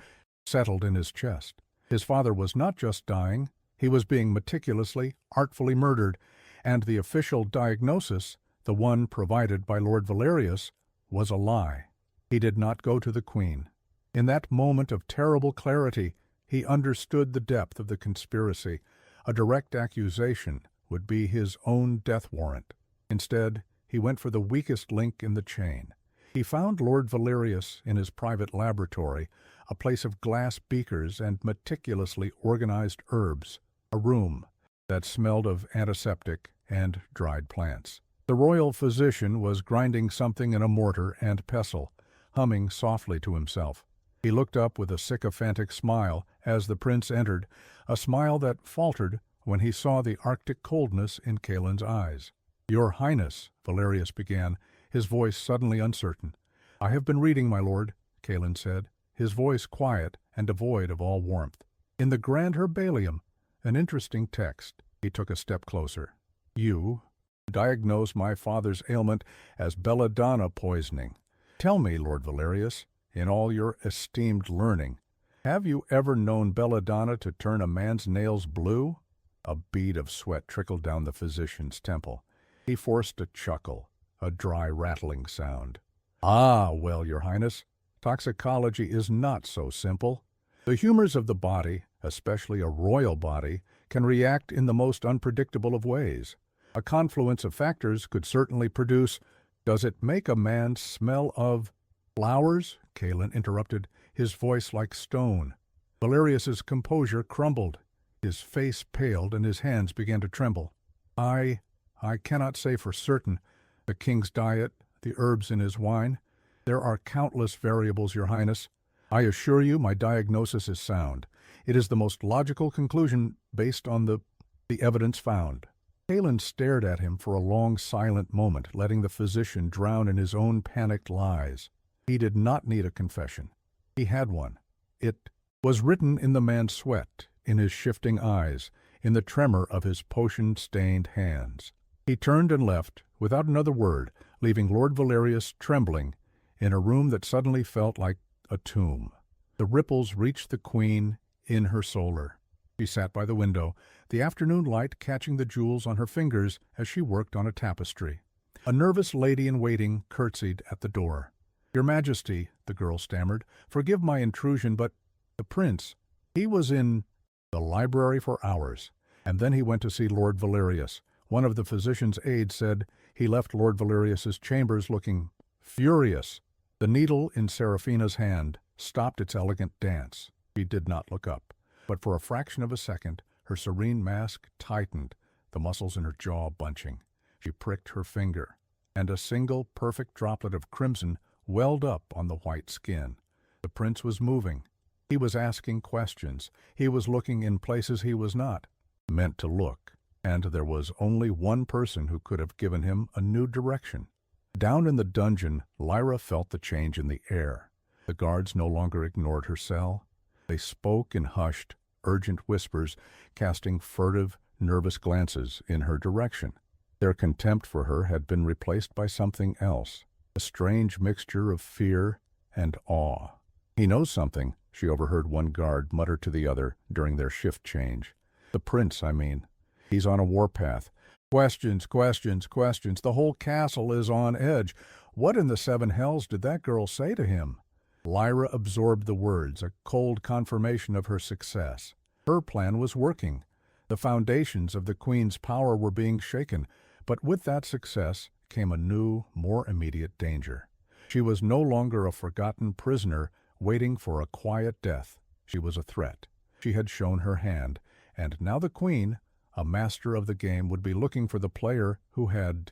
settled in his chest. His father was not just dying. He was being meticulously, artfully murdered, and the official diagnosis, the one provided by Lord Valerius, was a lie. He did not go to the Queen. In that moment of terrible clarity, he understood the depth of the conspiracy. A direct accusation would be his own death warrant. Instead, he went for the weakest link in the chain. He found Lord Valerius in his private laboratory, a place of glass beakers and meticulously organized herbs, a room that smelled of antiseptic and dried plants. The royal physician was grinding something in a mortar and pestle, humming softly to himself. He looked up with a sycophantic smile as the prince entered, a smile that faltered when he saw the arctic coldness in Kaelin's eyes. "Your Highness," Valerius began, his voice suddenly uncertain. "I have been reading, my lord," Kaelin said, his voice quiet and devoid of all warmth. "In the Grand Herbalium, an interesting text." He took a step closer. "You diagnose my father's ailment as belladonna poisoning. Tell me, Lord Valerius, in all your esteemed learning, have you ever known belladonna to turn a man's nails blue?" A bead of sweat trickled down the physician's temple. He forced a chuckle, a dry rattling sound. "Ah, well, your Highness, toxicology is not so simple. The humors of the body, especially a royal body, can react in the most unpredictable of ways. A confluence of factors could certainly produce— Does it make a man smell of— "Flowers?" Kaelin interrupted, his voice like stone. Valerius's composure crumbled. His face paled and his hands began to tremble. I cannot say for certain. The king's diet, the herbs in his wine. There are countless variables, your Highness. I assure you my diagnosis is sound. It is the most logical conclusion based on the evidence found." Kaelin stared at him for a long silent moment, letting the physician drown in his own panicked lies. He did not need a confession. He had one. It was written in the man's sweat, in his shifting eyes, in the tremor of his potion-stained hands. He turned and left, without another word, leaving Lord Valerius trembling in a room that suddenly felt like a tomb. The ripples reached the queen in her solar. She sat by the window, the afternoon light catching the jewels on her fingers as she worked on a tapestry. A nervous lady-in-waiting curtsied at the door. "Your Majesty," the girl stammered, "forgive my intrusion, but the prince, he was in the library for hours, and then he went to see Lord Valerius. One of the physician's aides said he left Lord Valerius's chambers looking furious." The needle in Seraphina's hand stopped its elegant dance. She did not look up, but for a fraction of a second her serene mask tightened, the muscles in her jaw bunching. She pricked her finger, and a single perfect droplet of crimson welled up on the white skin. The prince was moving. He was asking questions. He was looking in places he was not meant to look, and there was only one person who could have given him a new direction. Down in the dungeon, Lyra felt the change in the air. The guards no longer ignored her cell. They spoke in hushed, urgent whispers, casting furtive, nervous glances in her direction. Their contempt for her had been replaced by something else, a strange mixture of fear and awe. "He knows something," she overheard one guard mutter to the other during their shift change. "The prince, I mean. He's on a warpath. Questions, questions, questions. The whole castle is on edge. What in the seven hells did that girl say to him?" Lyra absorbed the words, a cold confirmation of her success. Her plan was working. The foundations of the queen's power were being shaken, but with that success came a new, more immediate danger. She was no longer a forgotten prisoner waiting for a quiet death. She was a threat. She had shown her hand, and now the queen, a master of the game, would be looking for the player who had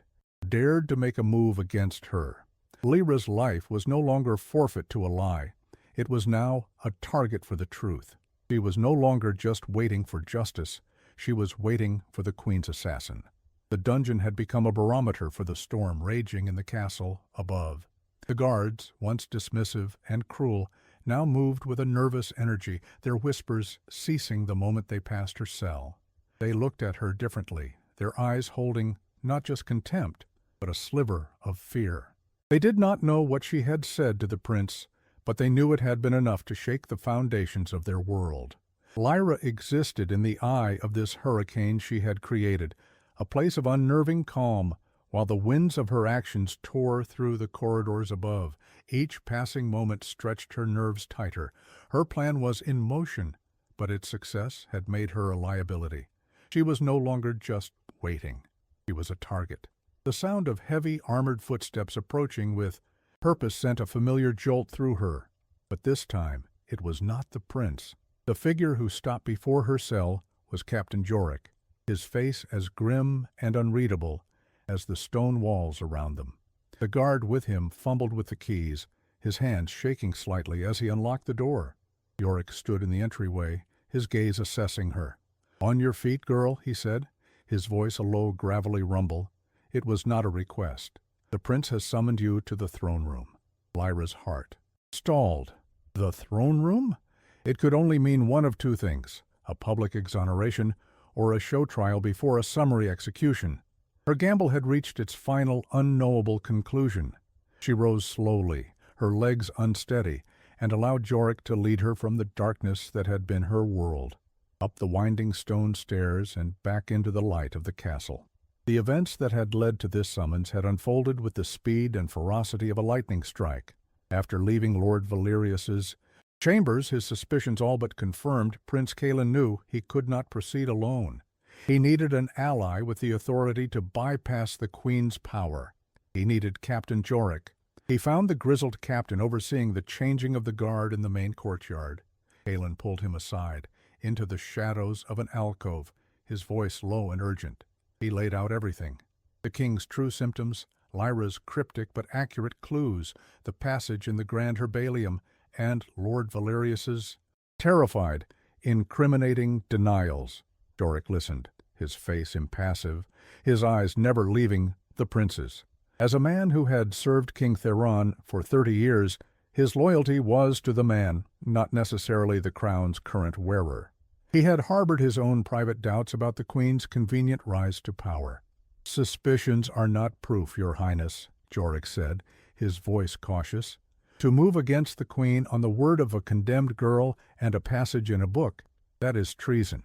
dared to make a move against her. Lyra's life was no longer forfeit to a lie. It was now a target for the truth. She was no longer just waiting for justice. She was waiting for the queen's assassin. The dungeon had become a barometer for the storm raging in the castle above. The guards, once dismissive and cruel, now moved with a nervous energy, their whispers ceasing the moment they passed her cell. They looked at her differently, their eyes holding not just contempt, but a sliver of fear. They did not know what she had said to the prince, but they knew it had been enough to shake the foundations of their world. Lyra existed in the eye of this hurricane she had created, a place of unnerving calm, while the winds of her actions tore through the corridors above. Each passing moment stretched her nerves tighter. Her plan was in motion, but its success had made her a liability. She was no longer just waiting. She was a target. The sound of heavy, armored footsteps approaching with purpose sent a familiar jolt through her. But this time, it was not the prince. The figure who stopped before her cell was Captain Jorik. his face as grim and unreadable as the stone walls around them. The guard with him fumbled with the keys, his hands shaking slightly as he unlocked the door. Yorick stood in the entryway, his gaze assessing her. "On your feet, girl," he said, his voice a low, gravelly rumble. "It was not a request. The prince has summoned you to the throne room." Lyra's heart stalled. The throne room? It could only mean one of two things: a public exoneration or a show trial before a summary execution. Her gamble had reached its final, unknowable conclusion. She rose slowly, her legs unsteady, and allowed Yorick to lead her from the darkness that had been her world, up the winding stone stairs and back into the light of the castle. The events that had led to this summons had unfolded with the speed and ferocity of a lightning strike. After leaving Lord Valerius's chambers, his suspicions all but confirmed, Prince Calen knew he could not proceed alone. He needed an ally with the authority to bypass the Queen's power. He needed Captain Yorick. He found the grizzled captain overseeing the changing of the guard in the main courtyard. Calen pulled him aside, into the shadows of an alcove, his voice low and urgent. He laid out everything: the king's true symptoms, Lyra's cryptic but accurate clues, the passage in the Grand Herbalium, and Lord Valerius's terrified, incriminating denials. Yorick listened, his face impassive, his eyes never leaving the prince's. As a man who had served King Theron for 30 years, his loyalty was to the man, not necessarily the crown's current wearer. He had harbored his own private doubts about the Queen's convenient rise to power. "Suspicions are not proof, Your Highness," Yorick said, his voice cautious. "To move against the Queen on the word of a condemned girl and a passage in a book, that is treason."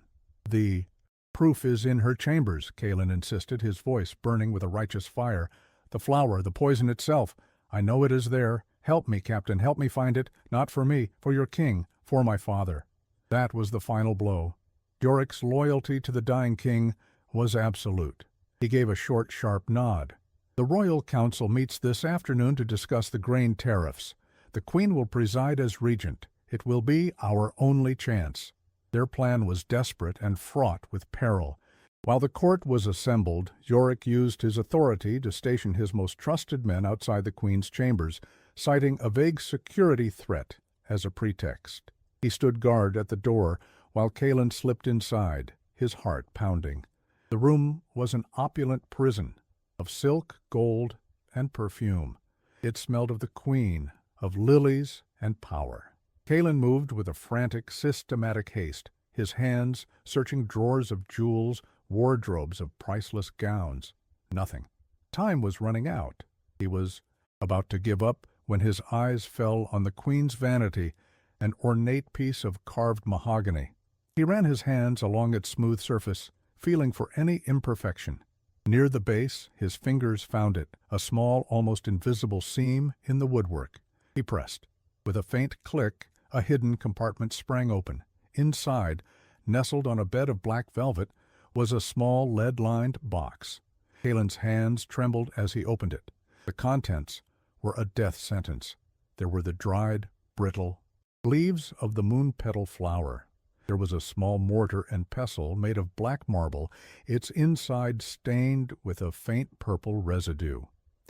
"The proof is in her chambers," Calen insisted, his voice burning with a righteous fire. "The flower, the poison itself. I know it is there. Help me, Captain, help me find it, not for me, for your king, for my father." That was the final blow. Yorick's loyalty to the dying king was absolute. He gave a short, sharp nod. "The Royal Council meets this afternoon to discuss the grain tariffs. The Queen will preside as regent. It will be our only chance." Their plan was desperate and fraught with peril. While the court was assembled, Yorick used his authority to station his most trusted men outside the Queen's chambers, citing a vague security threat as a pretext. He stood guard at the door while Calen slipped inside, his heart pounding. The room was an opulent prison of silk, gold, and perfume. It smelled of the Queen, of lilies and power. Calen moved with a frantic, systematic haste, his hands searching drawers of jewels, wardrobes of priceless gowns. Nothing. Time was running out. He was about to give up when his eyes fell on the Queen's vanity, an ornate piece of carved mahogany. He ran his hands along its smooth surface, feeling for any imperfection. Near the base, his fingers found it, a small, almost invisible seam in the woodwork. He pressed. With a faint click, a hidden compartment sprang open. Inside, nestled on a bed of black velvet, was a small lead-lined box. Calen's hands trembled as he opened it. The contents were a death sentence. There were the dried, brittle leaves of the moon-petal flower. There was a small mortar and pestle made of black marble, its inside stained with a faint purple residue.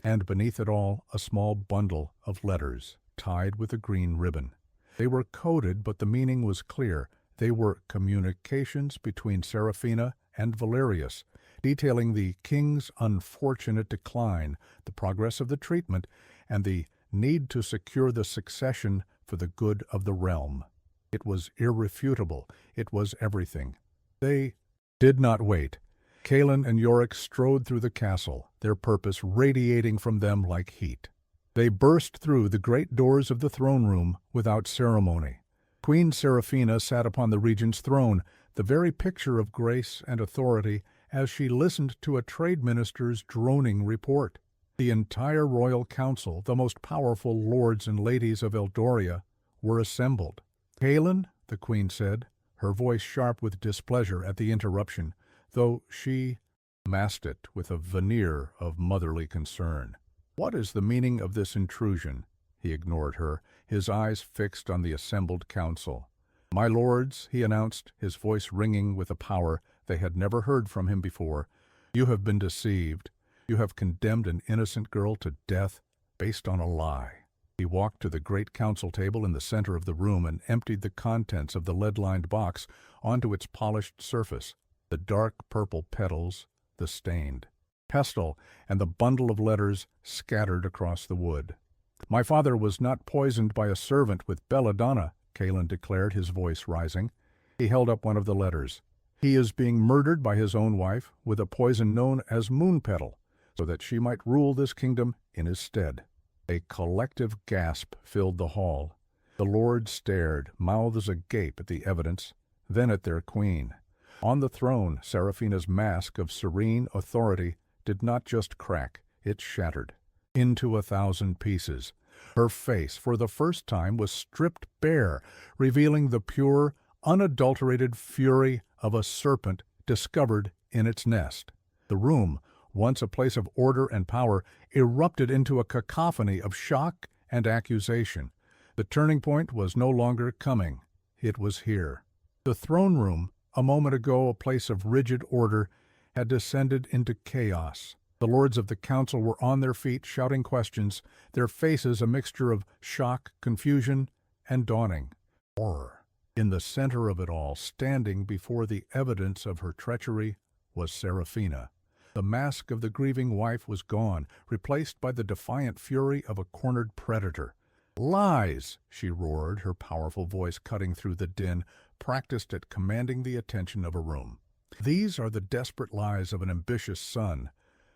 And beneath it all, a small bundle of letters, tied with a green ribbon. They were coded, but the meaning was clear. They were communications between Seraphina and Valerius, detailing the king's unfortunate decline, the progress of the treatment, and the need to secure the succession for the good of the realm. It was irrefutable. It was everything. They did not wait. Calen and Yorick strode through the castle, their purpose radiating from them like heat. They burst through the great doors of the throne room without ceremony. Queen Seraphina sat upon the regent's throne, the very picture of grace and authority, as she listened to a trade minister's droning report. The entire royal council, the most powerful lords and ladies of Eldoria, were assembled. "Calen," the queen said, her voice sharp with displeasure at the interruption, though she masked it with a veneer of motherly concern. "What is the meaning of this intrusion?" He ignored her, his eyes fixed on the assembled council. "My lords," he announced, his voice ringing with a power They had never heard from him before. "You have been deceived. You have condemned an innocent girl to death based on a lie." He walked to the great council table in the center of the room and emptied the contents of the lead-lined box onto its polished surface. The dark purple petals, the stained pestle, and the bundle of letters scattered across the wood. "My father was not poisoned by a servant with belladonna," Kalen declared, his voice rising. He held up one of the letters. "He is being murdered by his own wife with a poison known as moon petal, so that she might rule this kingdom in his stead." A collective gasp filled the hall. The lords stared, mouths agape at the evidence, then at their queen. On the throne, Seraphina's mask of serene authority did not just crack, it shattered into 1,000 pieces. Her face, for the first time, was stripped bare, revealing the pure, unadulterated fury of a serpent discovered in its nest. The room, once a place of order and power, erupted into a cacophony of shock and accusation. The turning point was no longer coming. It was here. The throne room, a moment ago a place of rigid order, had descended into chaos. The lords of the council were on their feet, shouting questions, their faces a mixture of shock, confusion, and dawning horror. In the center of it all, standing before the evidence of her treachery, was Seraphina. The mask of the grieving wife was gone, replaced by the defiant fury of a cornered predator. "Lies!" she roared, her powerful voice cutting through the din, practiced at commanding the attention of a room. "These are the desperate lies of an ambitious son.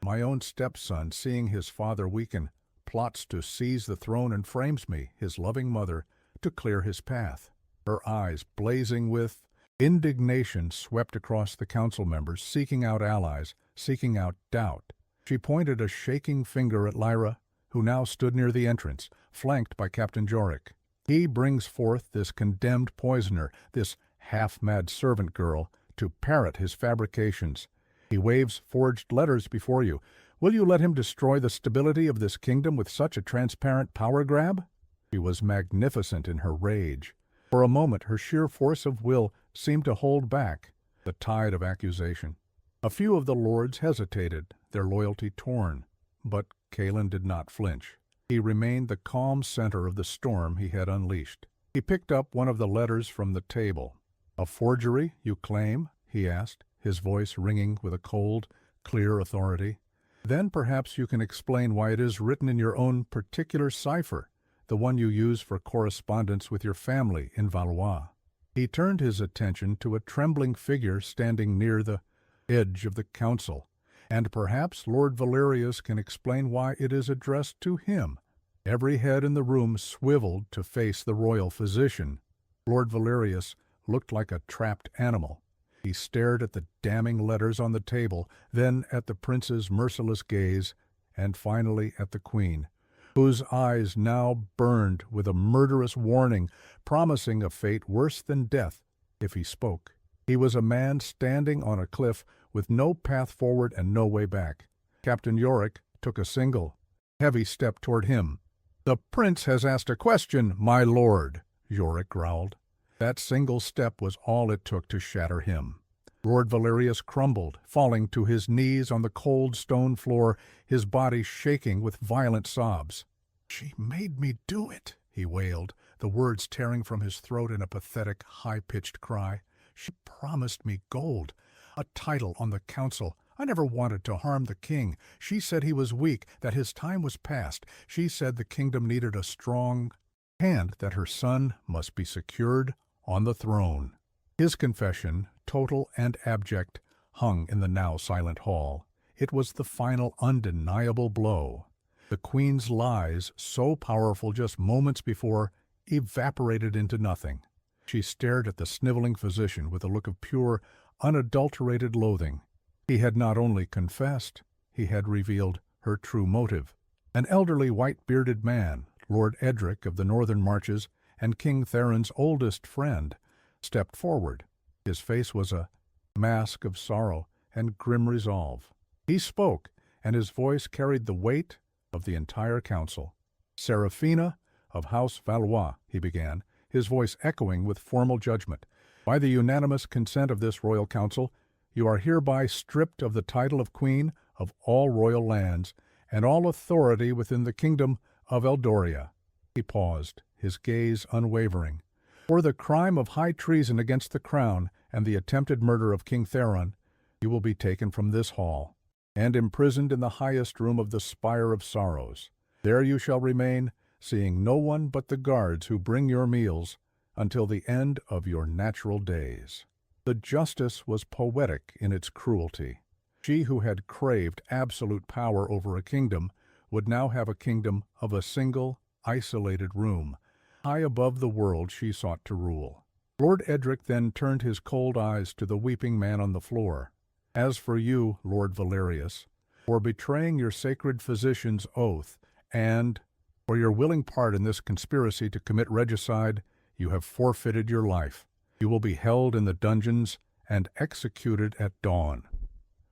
My own stepson, seeing his father weaken, plots to seize the throne and frames me, his loving mother, to clear his path." Her eyes, blazing with indignation, swept across the council members, seeking out allies, seeking out doubt. She pointed a shaking finger at Lyra, who now stood near the entrance, flanked by Captain Jorik. "He brings forth this condemned poisoner, this half-mad servant girl, to parrot his fabrications. He waves forged letters before you. Will you let him destroy the stability of this kingdom with such a transparent power grab?" She was magnificent in her rage. For a moment, her sheer force of will seemed to hold back the tide of accusation. A few of the lords hesitated, their loyalty torn, but Kalen did not flinch. He remained the calm center of the storm he had unleashed. He picked up one of the letters from the table. "A forgery, you claim?" he asked, his voice ringing with a cold, clear authority. "Then perhaps you can explain why it is written in your own particular cipher, the one you use for correspondence with your family in Valois." He turned his attention to a trembling figure standing near the edge of the council, and perhaps Lord Valerius can explain why it is addressed to him. Every head in the room swiveled to face the royal physician. Lord Valerius looked like a trapped animal. He stared at the damning letters on the table, then at the prince's merciless gaze, and finally at the queen, whose eyes now burned with a murderous warning, promising a fate worse than death if he spoke. He was a man standing on a cliff with no path forward and no way back. Captain Jorik took a single, heavy step toward him. "The prince has asked a question, my lord," Jorik growled. That single step was all it took to shatter him. Lord Valerius crumbled, falling to his knees on the cold stone floor, his body shaking with violent sobs. "She made me do it," he wailed, the words tearing from his throat in a pathetic, high-pitched cry. "She promised me gold, a title on the council. I never wanted to harm the king. She said he was weak, that his time was past. She said the kingdom needed a strong hand, that her son must be secured on the throne." His confession, total and abject, hung in the now silent hall. It was the final undeniable blow. The queen's lies, so powerful just moments before, evaporated into nothing. She stared at the sniveling physician with a look of pure, unadulterated loathing. He had not only confessed, he had revealed her true motive. An elderly white-bearded man, Lord Edric of the Northern Marches and King Theron's oldest friend, stepped forward. His face was a mask of sorrow and grim resolve. He spoke, and his voice carried the weight of the entire council. "Seraphina of House Valois," he began, his voice echoing with formal judgment. "By the unanimous consent of this royal council, you are hereby stripped of the title of queen of all royal lands and all authority within the kingdom of Eldoria." He paused, his gaze unwavering. "For the crime of high treason against the crown and the attempted murder of King Theron, you will be taken from this hall and imprisoned in the highest room of the Spire of Sorrows. There you shall remain, seeing no one but the guards who bring your meals, until the end of your natural days." The justice was poetic in its cruelty. She who had craved absolute power over a kingdom would now have a kingdom of a single, isolated room, high above the world she sought to rule. Lord Edric then turned his cold eyes to the weeping man on the floor. "As for you, Lord Valerius, for betraying your sacred physician's oath, and for your willing part in this conspiracy to commit regicide, you have forfeited your life. You will be held in the dungeons and executed at dawn."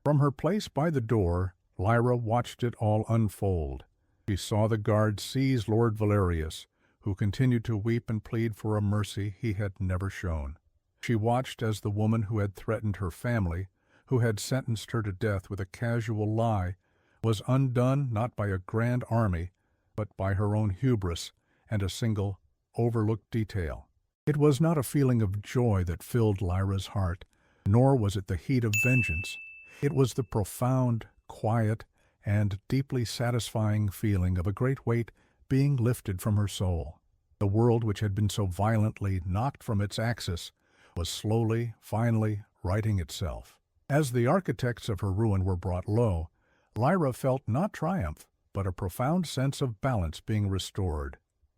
From her place by the door, Lyra watched it all unfold. She saw the guards seize Lord Valerius, who continued to weep and plead for a mercy he had never shown. She watched as the woman who had threatened her family, who had sentenced her to death with a casual lie, was undone not by a grand army, but by her own hubris and a single, overlooked detail. It was not a feeling of joy that filled Lyra's heart, nor was it the heat of vengeance. It was the profound, quiet, and deeply satisfying feeling of a great weight being lifted from her soul. The world which had been so violently knocked from its axis was slowly, finally, righting itself. As the architects of her ruin were brought low, Lyra felt not triumph, but a profound sense of balance being restored.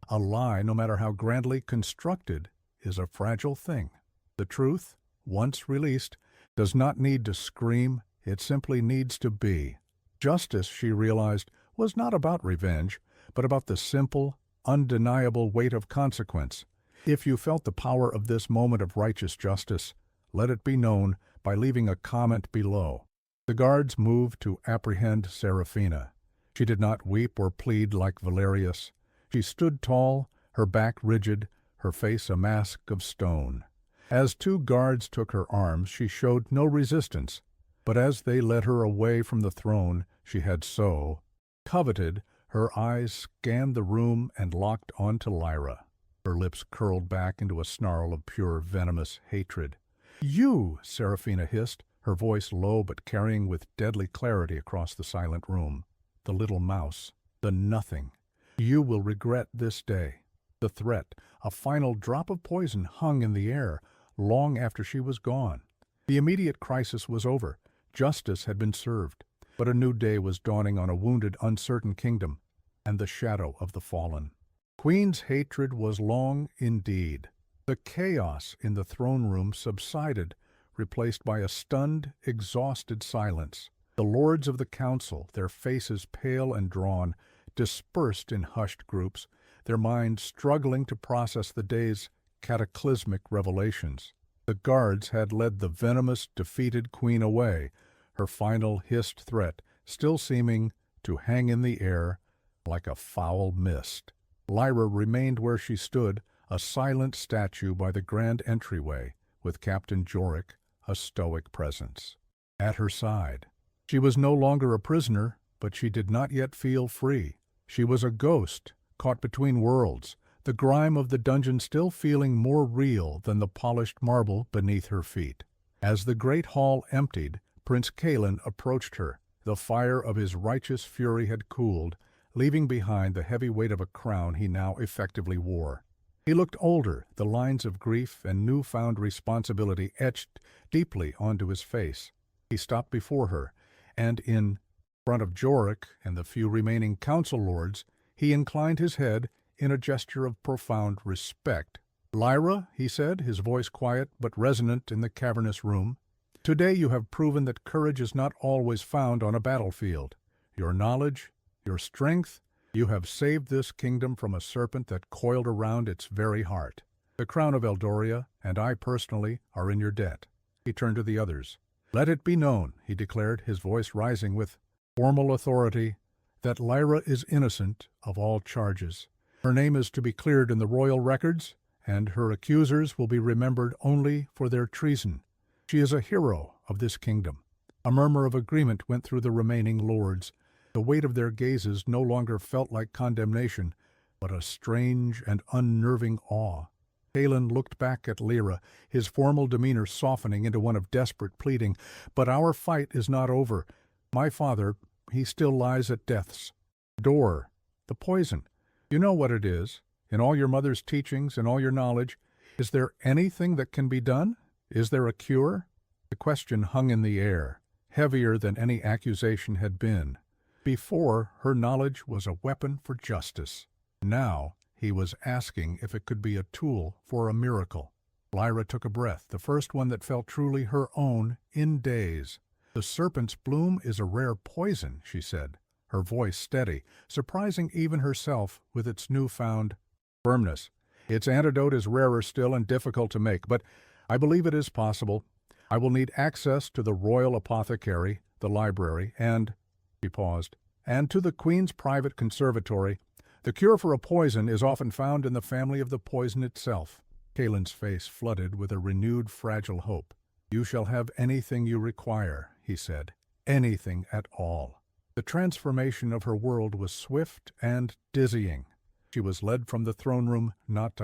A lie, no matter how grandly constructed, is a fragile thing. The truth, once released, does not need to scream, it simply needs to be. Justice, she realized, was not about revenge, but about the simple, undeniable weight of consequence. If you felt the power of this moment of righteous justice, let it be known by leaving a comment below. The guards moved to apprehend Seraphina. She did not weep or plead like Valerius. She stood tall, her back rigid, her face a mask of stone. As two guards took her arms, she showed no resistance, but as they led her away from the throne she had so coveted, her eyes scanned the room and locked onto Lyra. Her lips curled back into a snarl of pure venomous hatred. "You!" Seraphina hissed, her voice low but carrying with deadly clarity across the silent room. "The little mouse, the nothing. You will regret this day." The threat, a final drop of poison, hung in the air long after she was gone. The immediate crisis was over. Justice had been served, but a new day was dawning on a wounded, uncertain kingdom, and the shadow of the fallen. Queen's hatred was long indeed. The chaos in the throne room subsided, replaced by a stunned, exhausted silence. The lords of the council, their faces pale and drawn, dispersed in hushed groups, their minds struggling to process the day's cataclysmic revelations. The guards had led the venomous, defeated queen away, her final hissed threat still seeming to hang in the air like a foul mist. Lyra remained where she stood, a silent statue by the grand entryway, with Captain Jorik, a stoic presence, at her side. She was no longer a prisoner, but she did not yet feel free. She was a ghost, caught between worlds, the grime of the dungeon still feeling more real than the polished marble beneath her feet. As the great hall emptied, Prince Cailan approached her. The fire of his righteous fury had cooled, leaving behind the heavy weight of a crown he now effectively wore. He looked older, the lines of grief and newfound responsibility etched deeply onto his face. He stopped before her, and in front of Jorik and the few remaining council lords, he inclined his head in a gesture of profound respect. "Lyra," he said, his voice quiet but resonant in the cavernous room, "today you have proven that courage is not always found on a battlefield. Your knowledge, your strength, you have saved this kingdom from a serpent that coiled around its very heart. The crown of Eldoria, and I personally, are in your debt." He turned to the others. "Let it be known," he declared, his voice rising with formal authority, "that Lyra is innocent of all charges. Her name is to be cleared in the royal records, and her accusers will be remembered only for their treason. She is a hero, of this kingdom. A murmur of agreement went through the remaining lords. The weight of their gazes no longer felt like condemnation, but a strange and unnerving awe. Galen looked back at Lyra, his formal demeanor softening into one of desperate pleading. "But our fight is not over. My father, he still lies at death's door. The poison. You know what it is. In all your mother's teachings and all your knowledge, is there anything that can be done? Is there a cure?" The question hung in the air, heavier than any accusation had been. Before, her knowledge was a weapon for justice. Now, he was asking if it could be a tool for a miracle. Lyra took a breath, the first one that felt truly her own in days. "The serpent's bloom is a rare poison," she said, her voice steady, surprising even herself with its newfound firmness. "Its antidote is rarer still and difficult to make, but I believe it is possible. I will need access to the royal apothecary, the library, and—" he paused, "and to the Queen's private conservatory. The cure for a poison is often found in the family of the poison itself." Kalen's face flooded with a renewed fragile hope. "You shall have anything you require," he said. "Anything at all." The transformation of her world was swift and dizzying. She was led from the throne room, not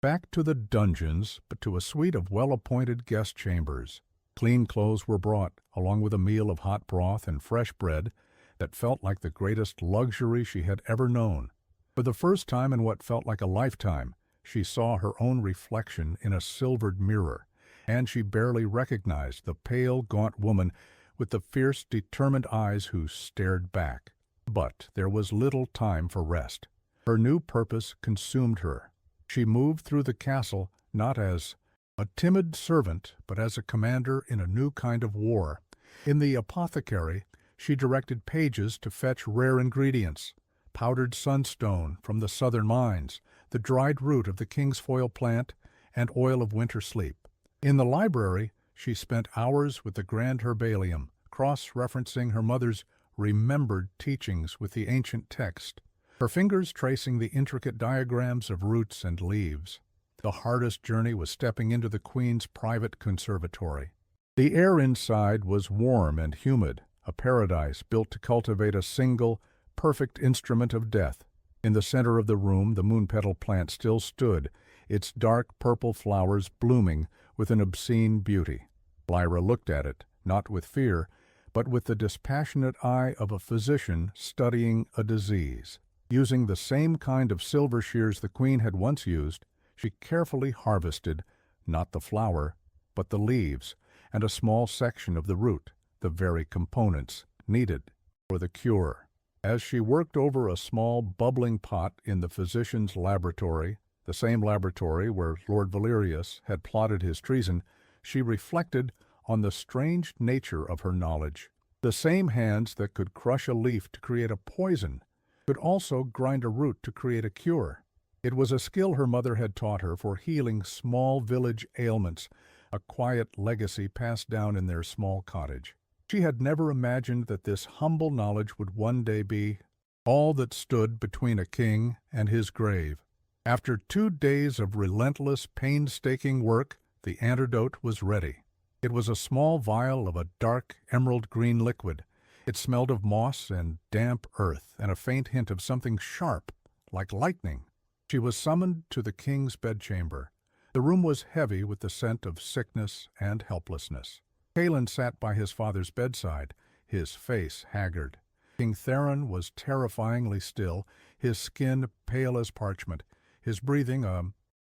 back to the dungeons, but to a suite of well-appointed guest chambers. Clean clothes were brought, along with a meal of hot broth and fresh bread that felt like the greatest luxury she had ever known. For the first time in what felt like a lifetime, she saw her own reflection in a silvered mirror, and she barely recognized the pale, gaunt woman with the fierce, determined eyes who stared back. But there was little time for rest. Her new purpose consumed her. She moved through the castle not as a timid servant, but as a commander in a new kind of war. In the apothecary, she directed pages to fetch rare ingredients: powdered sunstone from the southern mines, the dried root of the kingsfoil plant, and oil of winter sleep. In the library, she spent hours with the grand herbalium, cross-referencing her mother's remembered teachings with the ancient text, her fingers tracing the intricate diagrams of roots and leaves. The hardest journey was stepping into the Queen's private conservatory. The air inside was warm and humid, a paradise built to cultivate a single, perfect instrument of death. In the center of the room, the moon-petal plant still stood, its dark purple flowers blooming with an obscene beauty. Lyra looked at it, not with fear, but with the dispassionate eye of a physician studying a disease. Using the same kind of silver shears the Queen had once used, she carefully harvested, not the flower, but the leaves, and a small section of the root, the very components needed for the cure. As she worked over a small bubbling pot in the physician's laboratory, the same laboratory where Lord Valerius had plotted his treason, she reflected on the strange nature of her knowledge. The same hands that could crush a leaf to create a poison could also grind a root to create a cure. It was a skill her mother had taught her for healing small village ailments, a quiet legacy passed down in their small cottage. She had never imagined that this humble knowledge would one day be all that stood between a king and his grave. After 2 days of relentless, painstaking work, the antidote was ready. It was a small vial of a dark emerald-green liquid. It smelled of moss and damp earth, and a faint hint of something sharp, like lightning. She was summoned to the king's bedchamber. The room was heavy with the scent of sickness and helplessness. Galen sat by his father's bedside, his face haggard. King Theron was terrifyingly still, his skin pale as parchment, his breathing a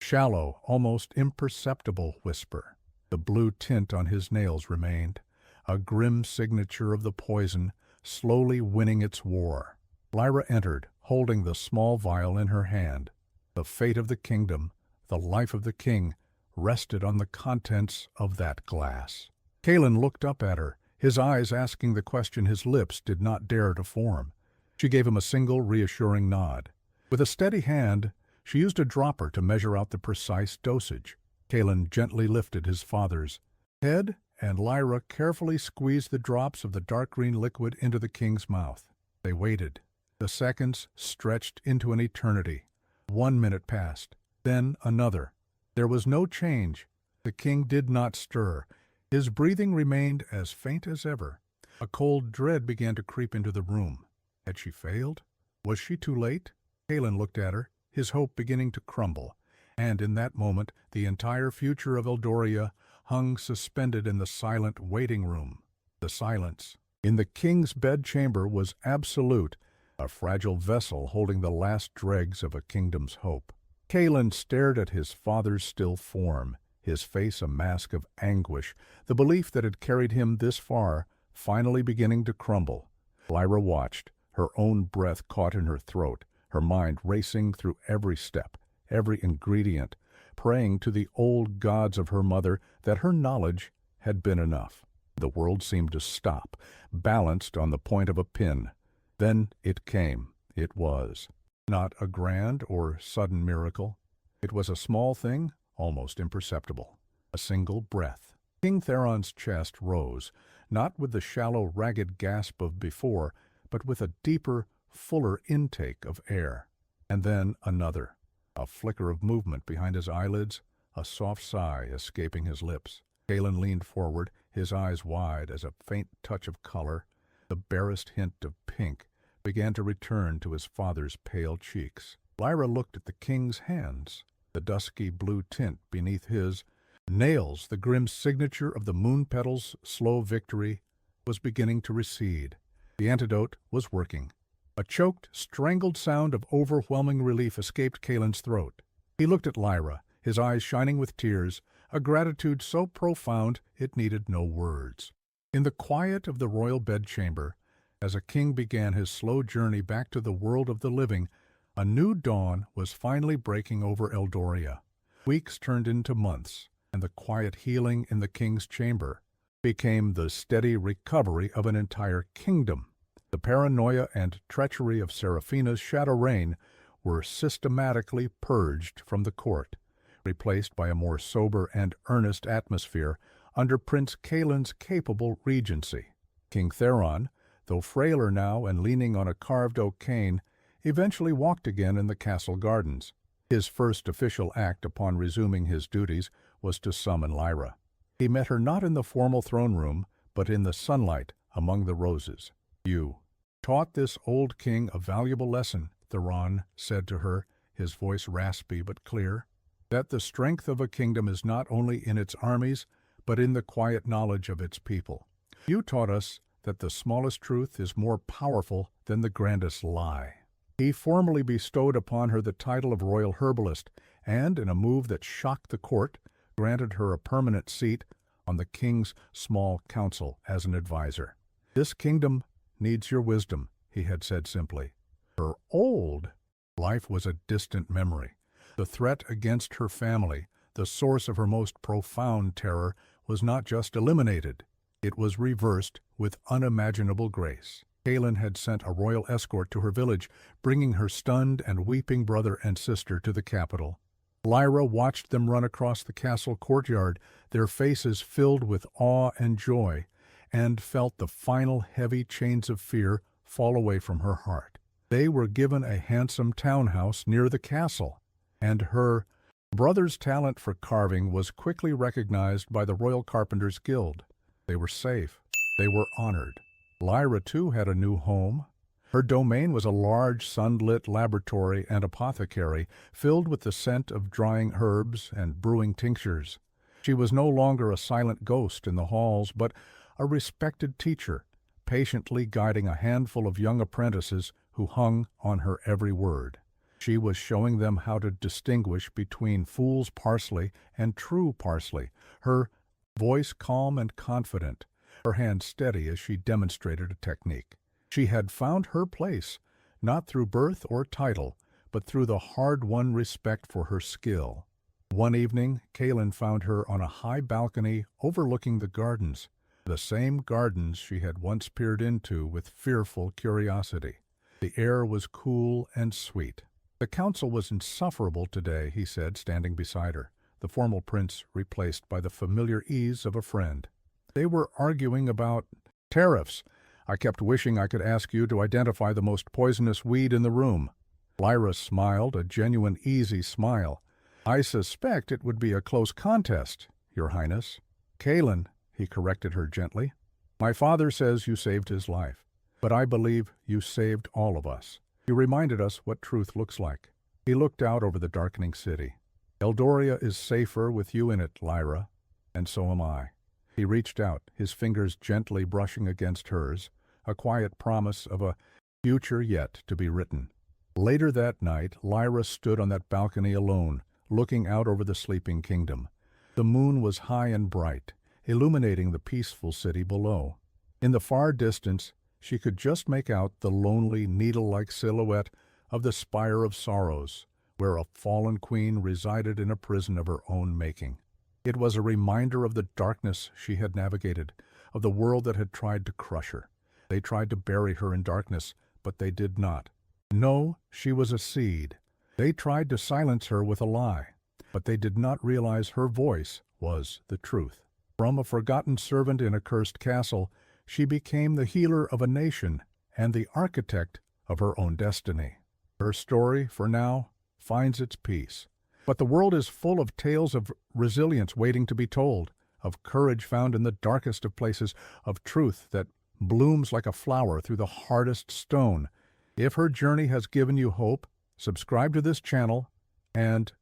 shallow, almost imperceptible whisper. The blue tint on his nails remained, a grim signature of the poison, slowly winning its war. Lyra entered, holding the small vial in her hand. The fate of the kingdom, the life of the king, rested on the contents of that glass. Galen looked up at her, his eyes asking the question his lips did not dare to form. She gave him a single reassuring nod. With a steady hand, she used a dropper to measure out the precise dosage. Galen gently lifted his father's head, and Lyra carefully squeezed the drops of the dark green liquid into the king's mouth. They waited. The seconds stretched into an eternity. 1 minute passed, then another. There was no change. The king did not stir. His breathing remained as faint as ever. A cold dread began to creep into the room. Had she failed? Was she too late? Galen looked at her, his hope beginning to crumble, and in that moment the entire future of Eldoria hung suspended in the silent waiting room. The silence in the king's bedchamber was absolute, a fragile vessel holding the last dregs of a kingdom's hope. Galen stared at his father's still form, his face a mask of anguish, the belief that had carried him this far finally beginning to crumble. Lyra watched, her own breath caught in her throat, her mind racing through every step, every ingredient, praying to the old gods of her mother that her knowledge had been enough. The world seemed to stop, balanced on the point of a pin. Then it came. It was not a grand or sudden miracle. It was a small thing, almost imperceptible. A single breath. King Theron's chest rose, not with the shallow, ragged gasp of before, but with a deeper, fuller intake of air. And then another. A flicker of movement behind his eyelids, a soft sigh escaping his lips. Galen leaned forward, his eyes wide as a faint touch of color, the barest hint of pink, began to return to his father's pale cheeks. Lyra looked at the king's hands, the dusky blue tint beneath his nails. The grim signature of the moon petal's slow victory was beginning to recede. The antidote was working. A choked, strangled sound of overwhelming relief escaped Galen's throat. He looked at Lyra, his eyes shining with tears, a gratitude so profound it needed no words. In the quiet of the royal bedchamber, as a king began his slow journey back to the world of the living, a new dawn was finally breaking over Eldoria. Weeks turned into months, and the quiet healing in the king's chamber became the steady recovery of an entire kingdom. The paranoia and treachery of Seraphina's shadow reign were systematically purged from the court, replaced by a more sober and earnest atmosphere under Prince Galen's capable regency. King Theron, though frailer now and leaning on a carved oak cane, eventually walked again in the castle gardens. His first official act upon resuming his duties was to summon Lyra. He met her not in the formal throne room, but in the sunlight among the roses. "You taught this old king a valuable lesson," Theron said to her, his voice raspy but clear, "that the strength of a kingdom is not only in its armies, but in the quiet knowledge of its people. You taught us that the smallest truth is more powerful than the grandest lie." He formally bestowed upon her the title of royal herbalist, and, in a move that shocked the court, granted her a permanent seat on the king's small council as an advisor. "This kingdom needs your wisdom," he had said simply. Her old life was a distant memory. The threat against her family, the source of her most profound terror, was not just eliminated. It was reversed with unimaginable grace. Galen had sent a royal escort to her village, bringing her stunned and weeping brother and sister to the capital. Lyra watched them run across the castle courtyard, their faces filled with awe and joy, and felt the final heavy chains of fear fall away from her heart. They were given a handsome townhouse near the castle, and her brother's talent for carving was quickly recognized by the Royal Carpenters' Guild. They were safe. They were honored. Lyra, too, had a new home. Her domain was a large, sunlit laboratory and apothecary, filled with the scent of drying herbs and brewing tinctures. She was no longer a silent ghost in the halls, but a respected teacher, patiently guiding a handful of young apprentices who hung on her every word. She was showing them how to distinguish between fool's parsley and true parsley, her voice calm and confident, her hand steady as she demonstrated a technique. She had found her place, not through birth or title, but through the hard-won respect for her skill. One evening, Galen found her on a high balcony overlooking the gardens, the same gardens she had once peered into with fearful curiosity. The air was cool and sweet. "The council was insufferable today," he said, standing beside her, the formal prince replaced by the familiar ease of a friend. "They were arguing about tariffs. I kept wishing I could ask you to identify the most poisonous weed in the room." Lyra smiled, a genuine easy smile. "I suspect it would be a close contest, Your Highness." Galen, he corrected her gently. My father says you saved his life, but I believe you saved all of us. You reminded us what truth looks like. He looked out over the darkening city. Eldoria is safer with you in it, Lyra, and so am I. He reached out, his fingers gently brushing against hers, a quiet promise of a future yet to be written. Later that night, Lyra stood on that balcony alone, looking out over the sleeping kingdom. The moon was high and bright, illuminating the peaceful city below. In the far distance, she could just make out the lonely, needle-like silhouette of the Spire of Sorrows, where a fallen queen resided in a prison of her own making. It was a reminder of the darkness she had navigated, of the world that had tried to crush her. They tried to bury her in darkness, but they did not. No, she was a seed. They tried to silence her with a lie, but they did not realize her voice was the truth. From a forgotten servant in a cursed castle, she became the healer of a nation and the architect of her own destiny. Her story, for now, finds its peace. But the world is full of tales of resilience waiting to be told, of courage found in the darkest of places, of truth that blooms like a flower through the hardest stone. If her journey has given you hope, subscribe to this channel and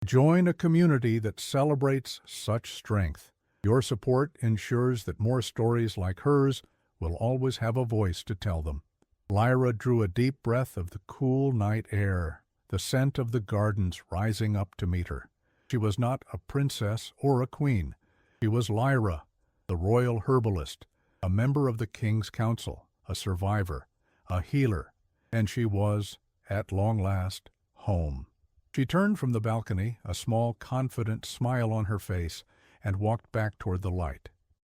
join a community that celebrates such strength. Your support ensures that more stories like hers will always have a voice to tell them. Lyra drew a deep breath of the cool night air, the scent of the gardens rising up to meet her. She was not a princess or a queen. She was Lyra, the royal herbalist, a member of the king's council, a survivor, a healer, and she was, at long last, home. She turned from the balcony, a small, confident smile on her face, and walked back toward the light.